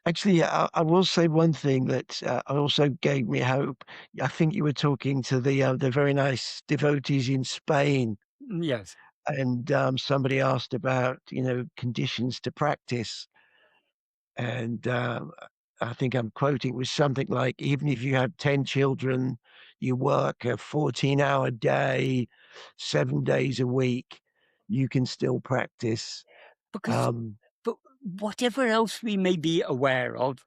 actually I will say one thing that also gave me hope. I think you were talking to the very nice devotees in Spain, Yes. and somebody asked about conditions to practice, and I think I'm quoting, it was something like, even if you have 10 children, you work a 14-hour day, 7 days a week, you can still practice. Because but whatever else we may be aware of,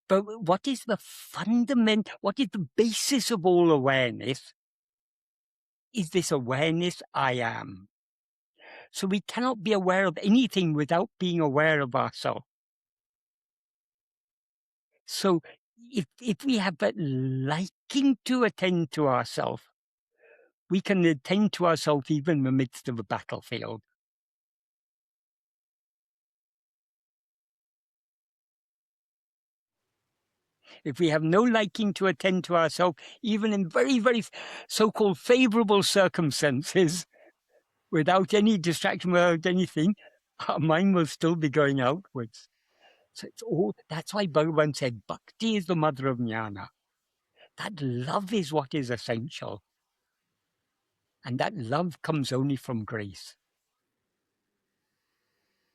but what is the basis of all awareness? Is this awareness I am. So we cannot be aware of anything without being aware of ourselves. So if we have that liking to attend to ourselves, we can attend to ourselves even in the midst of a battlefield. If we have no liking to attend to ourselves, even in very, very so-called favorable circumstances, without any distraction, without anything, our mind will still be going outwards. So that's why Bhagavan said, Bhakti is the mother of jnana. That love is what is essential. And that love comes only from grace.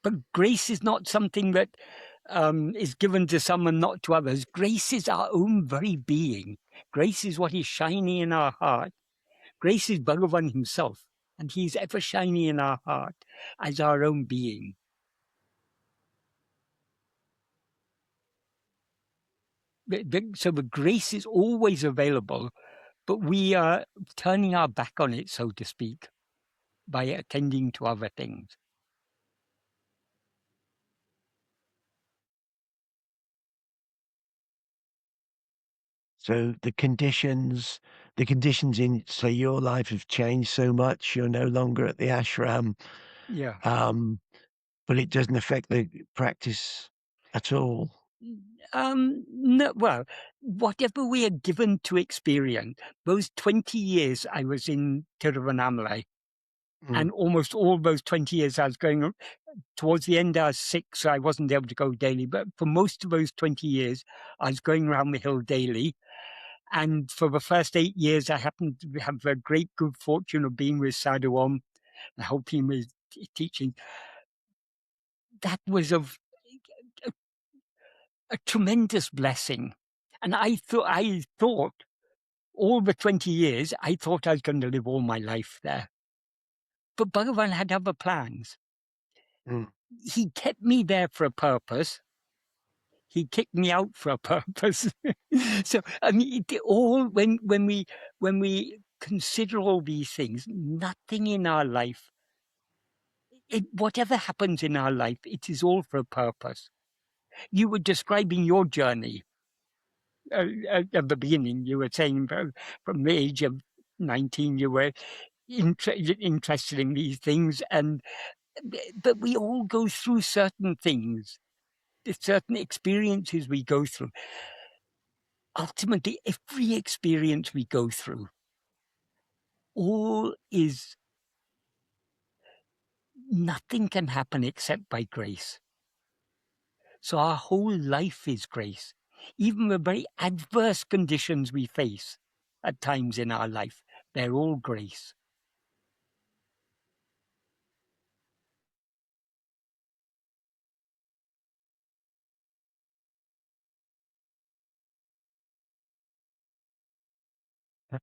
But grace is not something that is given to some and not to others. Grace is our own very being. Grace is what is shining in our heart. Grace is Bhagavan himself, and he is ever shining in our heart as our own being. So the grace is always available, but we are turning our back on it, so to speak, by attending to other things. So the conditions in, say, your life have changed so much. You're no longer at the ashram, Yeah. but it doesn't affect the practice at all. No, well, whatever we are given to experience, those 20 years I was in Tiruvannamalai, and almost all those 20 years I was going, towards the end I was sick, so I wasn't able to go daily, but for most of those 20 years, I was going around the hill daily. And for the first 8 years, I happened to have the great good fortune of being with Sadhu Om, helping him with teaching. That was of a tremendous blessing. And I thought all the 20 years, I thought I was going to live all my life there. But Bhagavan had other plans. He kept me there for a purpose. He kicked me out for a purpose. So, I mean, when we consider all these things, nothing in our life, whatever happens in our life, it is all for a purpose. You were describing your journey at the beginning. You were saying from the age of 19, you were interested in these things, but we all go through certain things, certain experiences we go through. Ultimately, every experience we go through, nothing can happen except by grace. So our whole life is grace. Even the very adverse conditions we face at times in our life, they're all grace.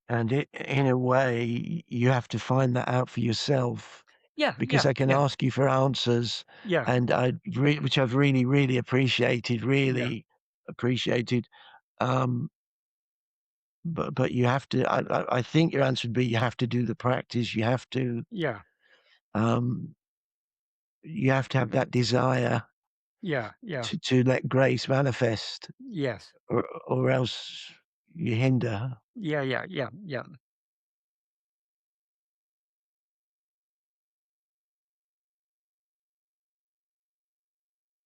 And in a way, you have to find that out for yourself. Yeah, Because yeah, I can yeah, ask you for answers, yeah, and which I've really, really appreciated, yeah, really appreciated. Um, but you have to. I think your answer would be you have to do the practice. yeah, Um, you have to have that desire yeah, yeah, to let grace manifest, yes, or else you hinder. yeah, yeah, yeah, yeah.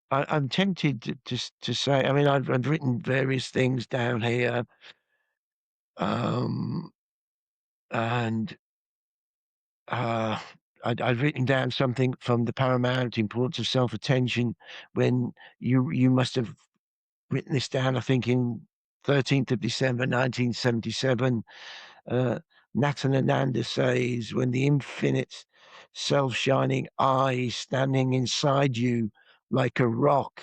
I'm tempted to say, I mean, I've written various things down here, and I've written down something from the Paramount Importance of Self-Attention when you must have written this down, I think, in 13th of December, 1977. Natanananda says, when the infinite self-shining eye is standing inside you like a rock,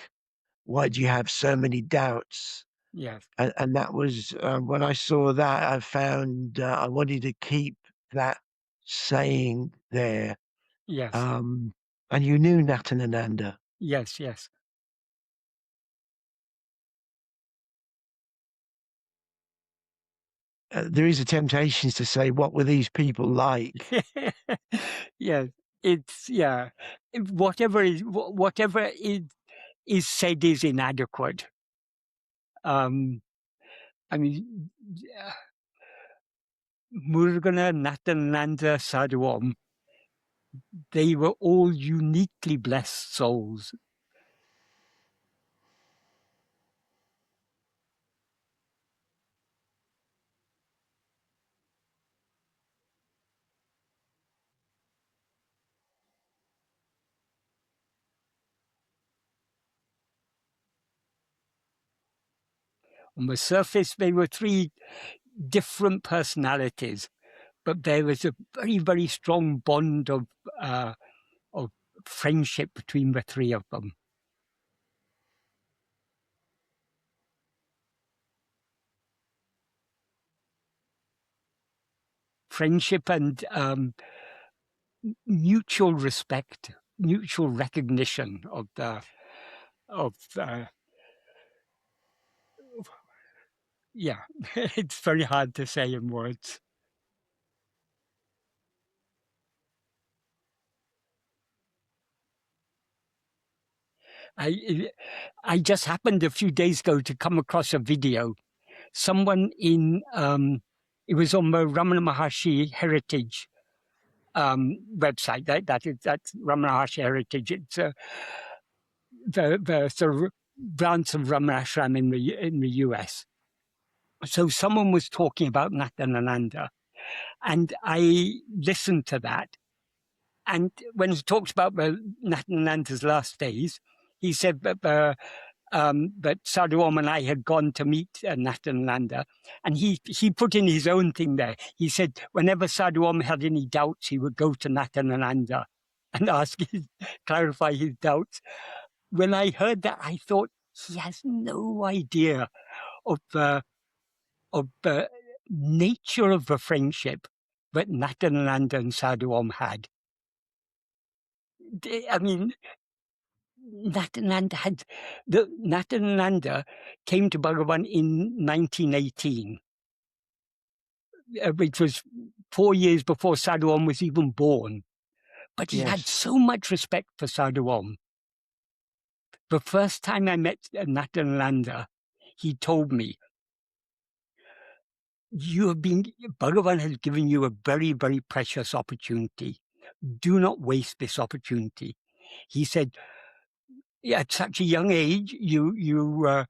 why do you have so many doubts? Yes. And that was, when I saw that, I found I wanted to keep that saying there. Yes. And you knew Natanananda. Yes. Yes. There is a temptation to say, what were these people like? Yes. It's whatever is said is inadequate. I mean, Muruganar, Natanananda, Sadhu Om, they were all uniquely blessed souls. On the surface, they were three different personalities, but there was a very, very strong bond of friendship between the three of them. Friendship and mutual respect, mutual recognition of yeah, it's very hard to say in words. I just happened a few days ago to come across a video. Someone in it was on the Ramana Maharshi Heritage website. That's Ramana Maharshi Heritage. It's the sort of branch of Ramana Ashram in the US. So someone was talking about Natanananda, and I listened to that. And when he talks about Natanananda's last days, he said that Sadhu Om and I had gone to meet Natanananda, and he put in his own thing there. He said whenever Sadhu Om had any doubts, he would go to Natanananda and clarify his doubts. When I heard that, I thought he has no idea of the nature of the friendship that Natanananda and Sadhu Om had. I mean, Natanananda came to Bhagavan in 1918, which was 4 years before Sadhu Om was even born. But he had so much respect for Sadhu Om. The first time I met Natanananda, he told me, Bhagavan has given you a very, very precious opportunity. Do not waste this opportunity. He said, at such a young age, you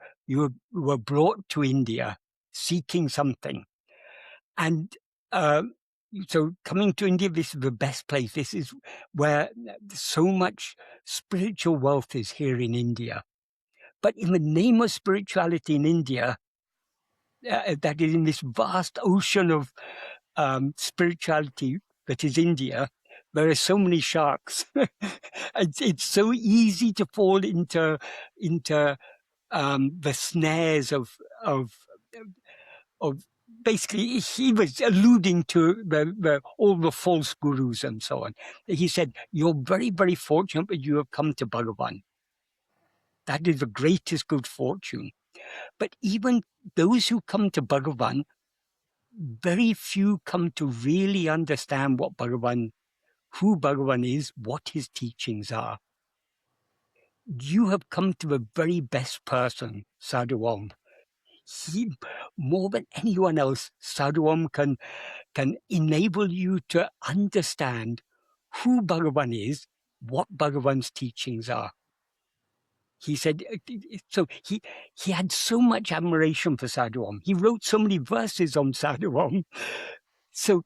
were brought to India seeking something. And so coming to India, this is the best place. This is where so much spiritual wealth is here in India. But in the name of spirituality in India, that is in this vast ocean of spirituality that is India, there are so many sharks. It's so easy to fall into the snares of basically, he was alluding to all the false gurus and so on. He said, you're very, very fortunate that you have come to Bhagavan. That is the greatest good fortune. But even those who come to Bhagavan, very few come to really understand who Bhagavan is, what his teachings are. You have come to the very best person, Sadhu Om. He, more than anyone else, Sadhu Om can enable you to understand who Bhagavan is, what Bhagavan's teachings are. he said, so he had so much admiration for Sadhu Om. He wrote so many verses on Sadhu Om. So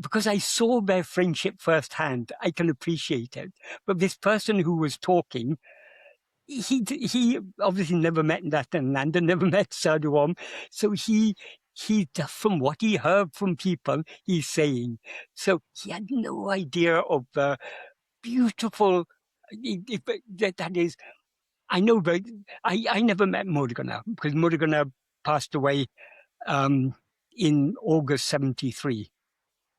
because I saw their friendship firsthand, I can appreciate it. But this person who was talking, he obviously never met Natanananda, never met Sadhu Om. So he from what he heard from people, he's saying. So he had no idea of the beautiful, that is, I know, but I never met Muruganar, because Muruganar passed away in August 73,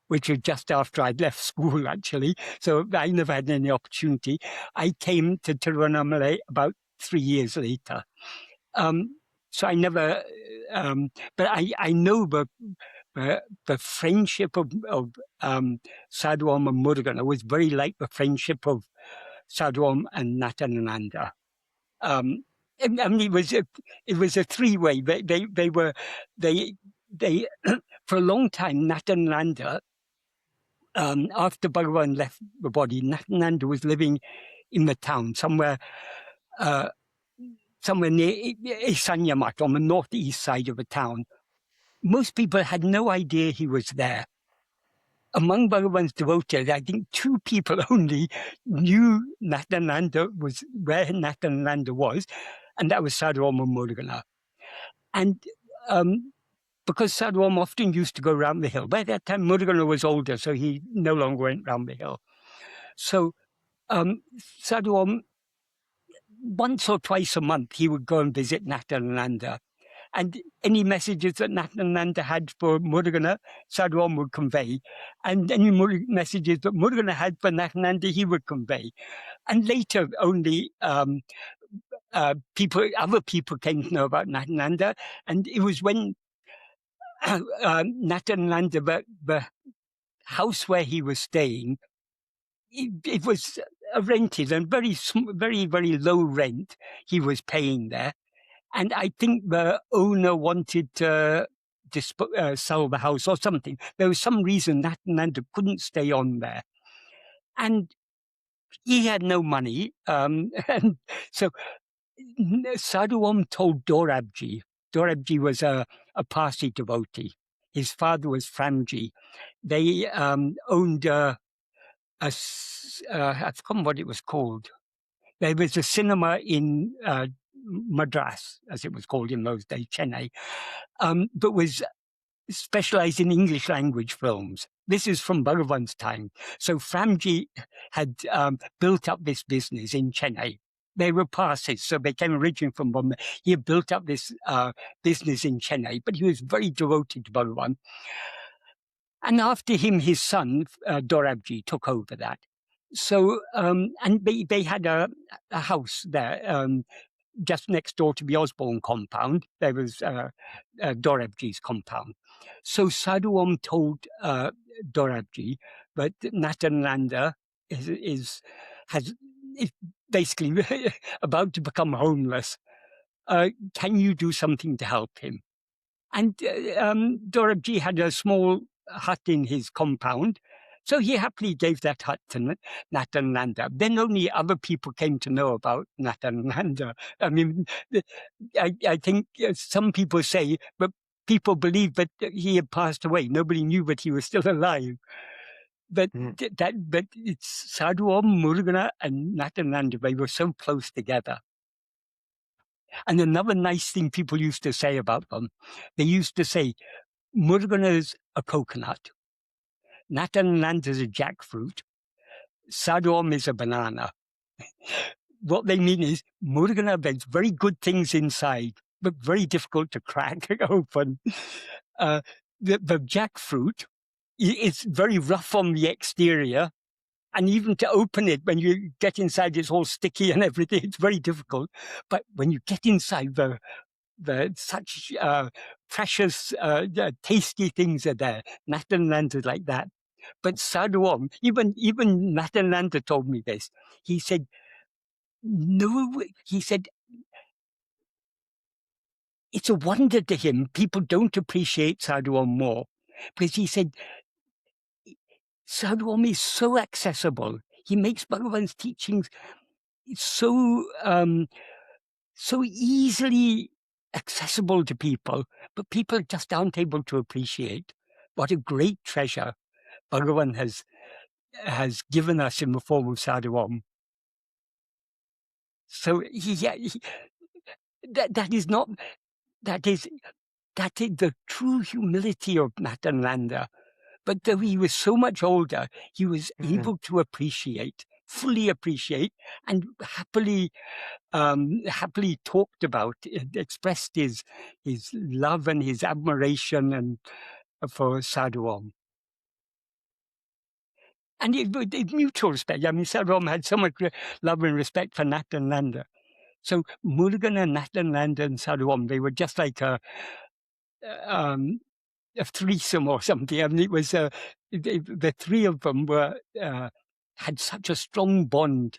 which was just after I'd left school, actually. So I never had any opportunity. I came to Tiruvannamalai about 3 years later. So I never, but I know the friendship of Sadhu Om and Muruganar was very like the friendship of Sadhu Om and Natanananda. I mean, it was a three-way. They were for a long time. Natanananda, after Bhagavan left the body, Natanananda was living in the town somewhere near Isanyamat on the northeast side of the town. Most people had no idea he was there. Among Bhagavan's devotees, I think 2 people only knew Natanananda was where Natanananda was, and that was Sadhu Om and Muruganar. And because Sadhu Om often used to go round the hill. By that time, Muruganar was older, so he no longer went round the hill. So Sadhu Om, once or twice a month, he would go and visit Natanananda. And any messages that Natanananda had for Muruganar, Sadhu Om would convey. And any messages that Muruganar had for Natanananda, he would convey. And later, only other people came to know about Natanananda. And it was when Natanananda, the house where he was staying, it was rented, and very, very low rent he was paying there. And I think the owner wanted to sell the house or something. There was some reason Natanananda couldn't stay on there. And he had no money. And so Sadhu Om told Dṛg-Dṛśya. Dṛg-Dṛśya was a Parsi devotee. His father was Framji. They owned I've forgotten what it was called. There was a cinema in Madras, as it was called in those days, Chennai, but was specialized in English language films. This is from Bhagavan's time. So Framji had built up this business in Chennai. They were Parsis, so they came originally from Bombay. He had built up this business in Chennai, but he was very devoted to Bhagavan. And after him, his son, Dṛg-Dṛśya, took over that. So, and they had a house there, just next door to the Osborne compound. There was Dṛg-Dṛśya's compound. So Sadhu Om told Dṛg-Dṛśya that Natanananda is basically about to become homeless. Can you do something to help him? And Dṛg-Dṛśya had a small hut in his compound, so he happily gave that hut to Natanananda. Then only other people came to know about Natanananda. I mean, I think some people say, but people believe that he had passed away. Nobody knew that he was still alive. But but it's Sadhu Om, Muruganar, and Natanananda. They were so close together. And another nice thing people used to say about them, they used to say, Muruganar's a coconut, Natanananda's a jackfruit, Sadhu Om is a banana. What they mean is, Muruganar has very good things inside, but very difficult to crack open. The jackfruit is very rough on the exterior, and even to open it, when you get inside, it's all sticky and everything. It's very difficult. But when you get inside, the such precious, tasty things are there. Natanananda is like that. But Sadhu Om, even Natanananda told me this. He said, no, he said, it's a wonder to him. People don't appreciate Sadhu Om more. Because he said, Sadhu Om is so accessible. He makes Bhagavan's teachings so so easily accessible to people, but people just aren't able to appreciate what a great treasure Bhagavan has given us in the form of Sadhu Om. So that is the true humility of Natanananda. But though he was so much older, he was able to fully appreciate, and happily talked about, expressed his love and his admiration and for Sadhu Om. And it mutual respect. I mean, Sadhu Om had so much love and respect for Natanananda. So Muruganar, Natanananda, and Sadhu Om, they were just like a threesome or something. I mean, it was the three of them were had such a strong bond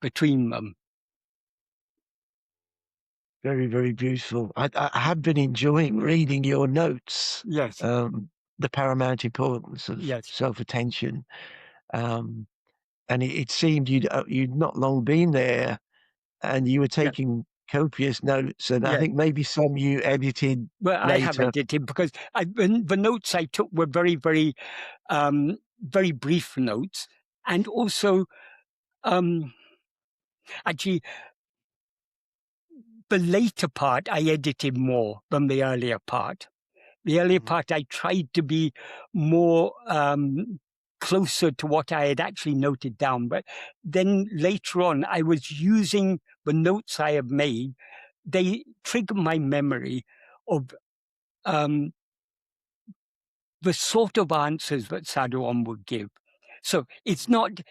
between them. Very, very beautiful. I have been enjoying reading your notes. Yes. The paramount importance of self-attention. And it seemed you'd not long been there, and you were taking copious notes, and I think maybe some you edited Well, later. I have edited because the notes I took were very, very, very brief notes, and also actually the later part I edited more than the earlier part. The earlier part I tried to be more closer to what I had actually noted down, but then later on I was using the notes I have made. They trigger my memory of the sort of answers that Sadhu Om would give. So it's not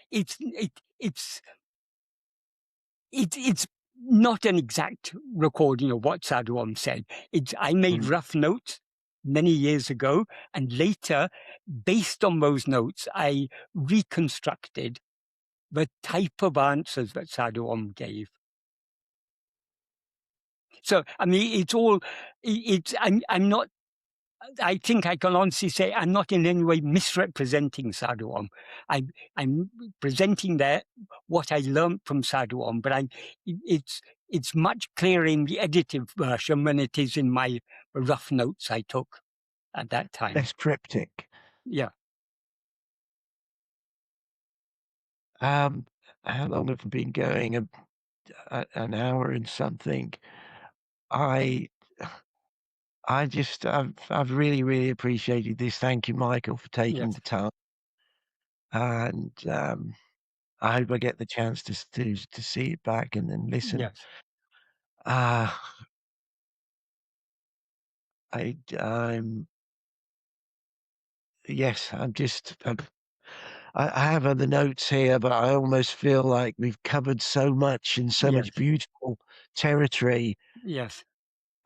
an exact recording of what Sadhu Om said. I made rough notes many years ago, and later, based on those notes, I reconstructed the type of answers that Sadhu Om gave. So, I mean, I'm not, I think I can honestly say I'm not in any way misrepresenting Sadhu Om. I'm presenting there what I learned from Sadhu Om, but it's much clearer in the edited version than it is in my rough notes I took at that time. Less cryptic. Yeah. How long have we been going? An hour and something. I've really, really appreciated this. Thank you, Michael, for taking the time. And I hope I get the chance to see it back and then listen. Yes. I have other notes here, but I almost feel like we've covered so much and so much beautiful territory. Yes.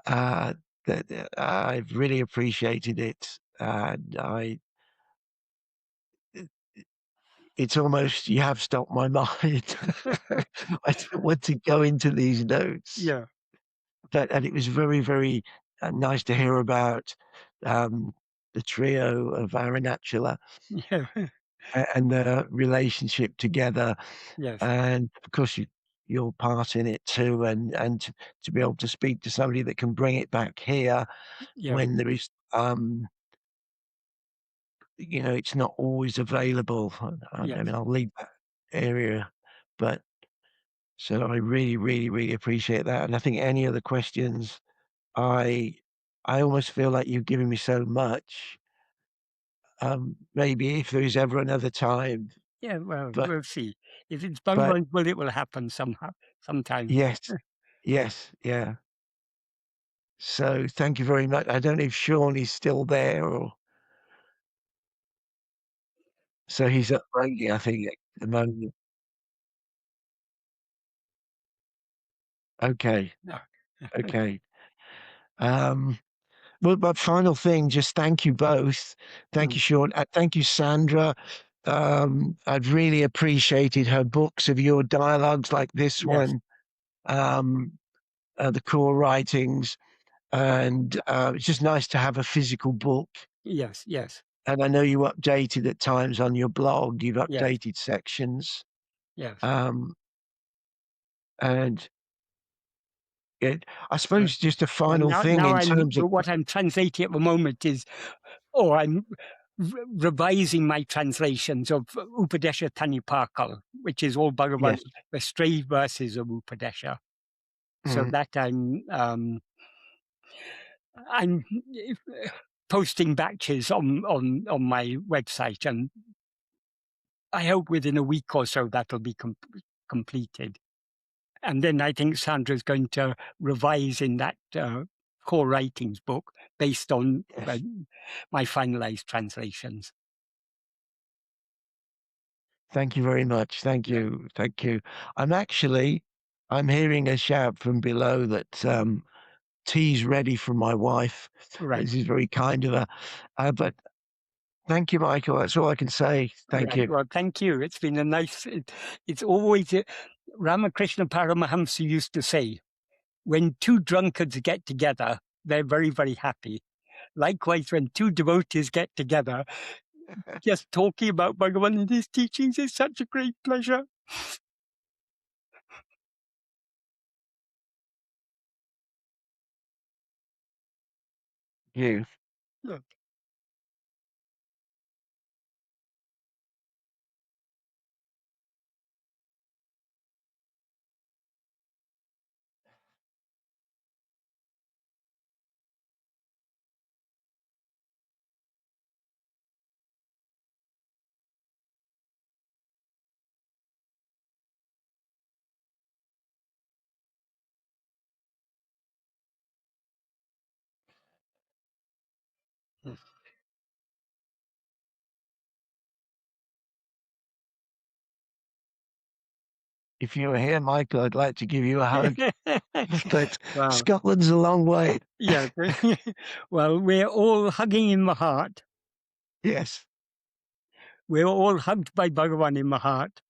That I've really appreciated it. It's almost, you have stopped my mind. I don't want to go into these notes. Yeah. And it was very, very nice to hear about the trio of Arunachala and the relationship together. Yes. And of course, your part in it too, and to be able to speak to somebody that can bring it back here when there is, it's not always available. I mean, I'll leave that area, but so I really, really, really appreciate that. And I think any other questions, I almost feel like you've given me so much. Maybe if there is ever another time. Yeah, well, we'll see. If it's Bhagavan, well, it will happen sometime. Yes, yeah. So thank you very much. I don't know if Sean is still there or. So he's upgrading, I think, at the moment. Okay. Okay. Well, but final thing, just thank you both. Thank you, Sean. Thank you, Sandra. I've really appreciated her books of your dialogues like this one, the core writings, and it's just nice to have a physical book. Yes. And I know you updated at times on your blog. You've updated sections. Yes. And I suppose just a final now, thing now in terms of what I'm translating at the moment is, or I'm revising my translations of Upadesha Tanipakkal, which is all Bhagavan, yes, the stray verses of Upadesha. So that I'm posting batches on my website, and I hope within a week or so that'll be completed. And then I think Sandra's going to revise in that core writings book based on yes. my finalized translations. Thank you very much. Thank Yeah. you. Thank you. I'm hearing a shout from below that tea's ready for my wife. Right. This is very kind of her. But thank you, Michael. That's all I can say. Thank you. Well, thank you. It's been a nice, it's always, Ramakrishna Paramahamsa used to say, when two drunkards get together, they're very, very happy. Likewise, when two devotees get together, just talking about Bhagavan and his teachings is such a great pleasure. You. Yeah. If you were here, Michael, I'd like to give you a hug. But Wow. Scotland's a long way. Yeah. Well, we're all hugging in the heart. Yes. We're all hugged by Bhagavan in the heart.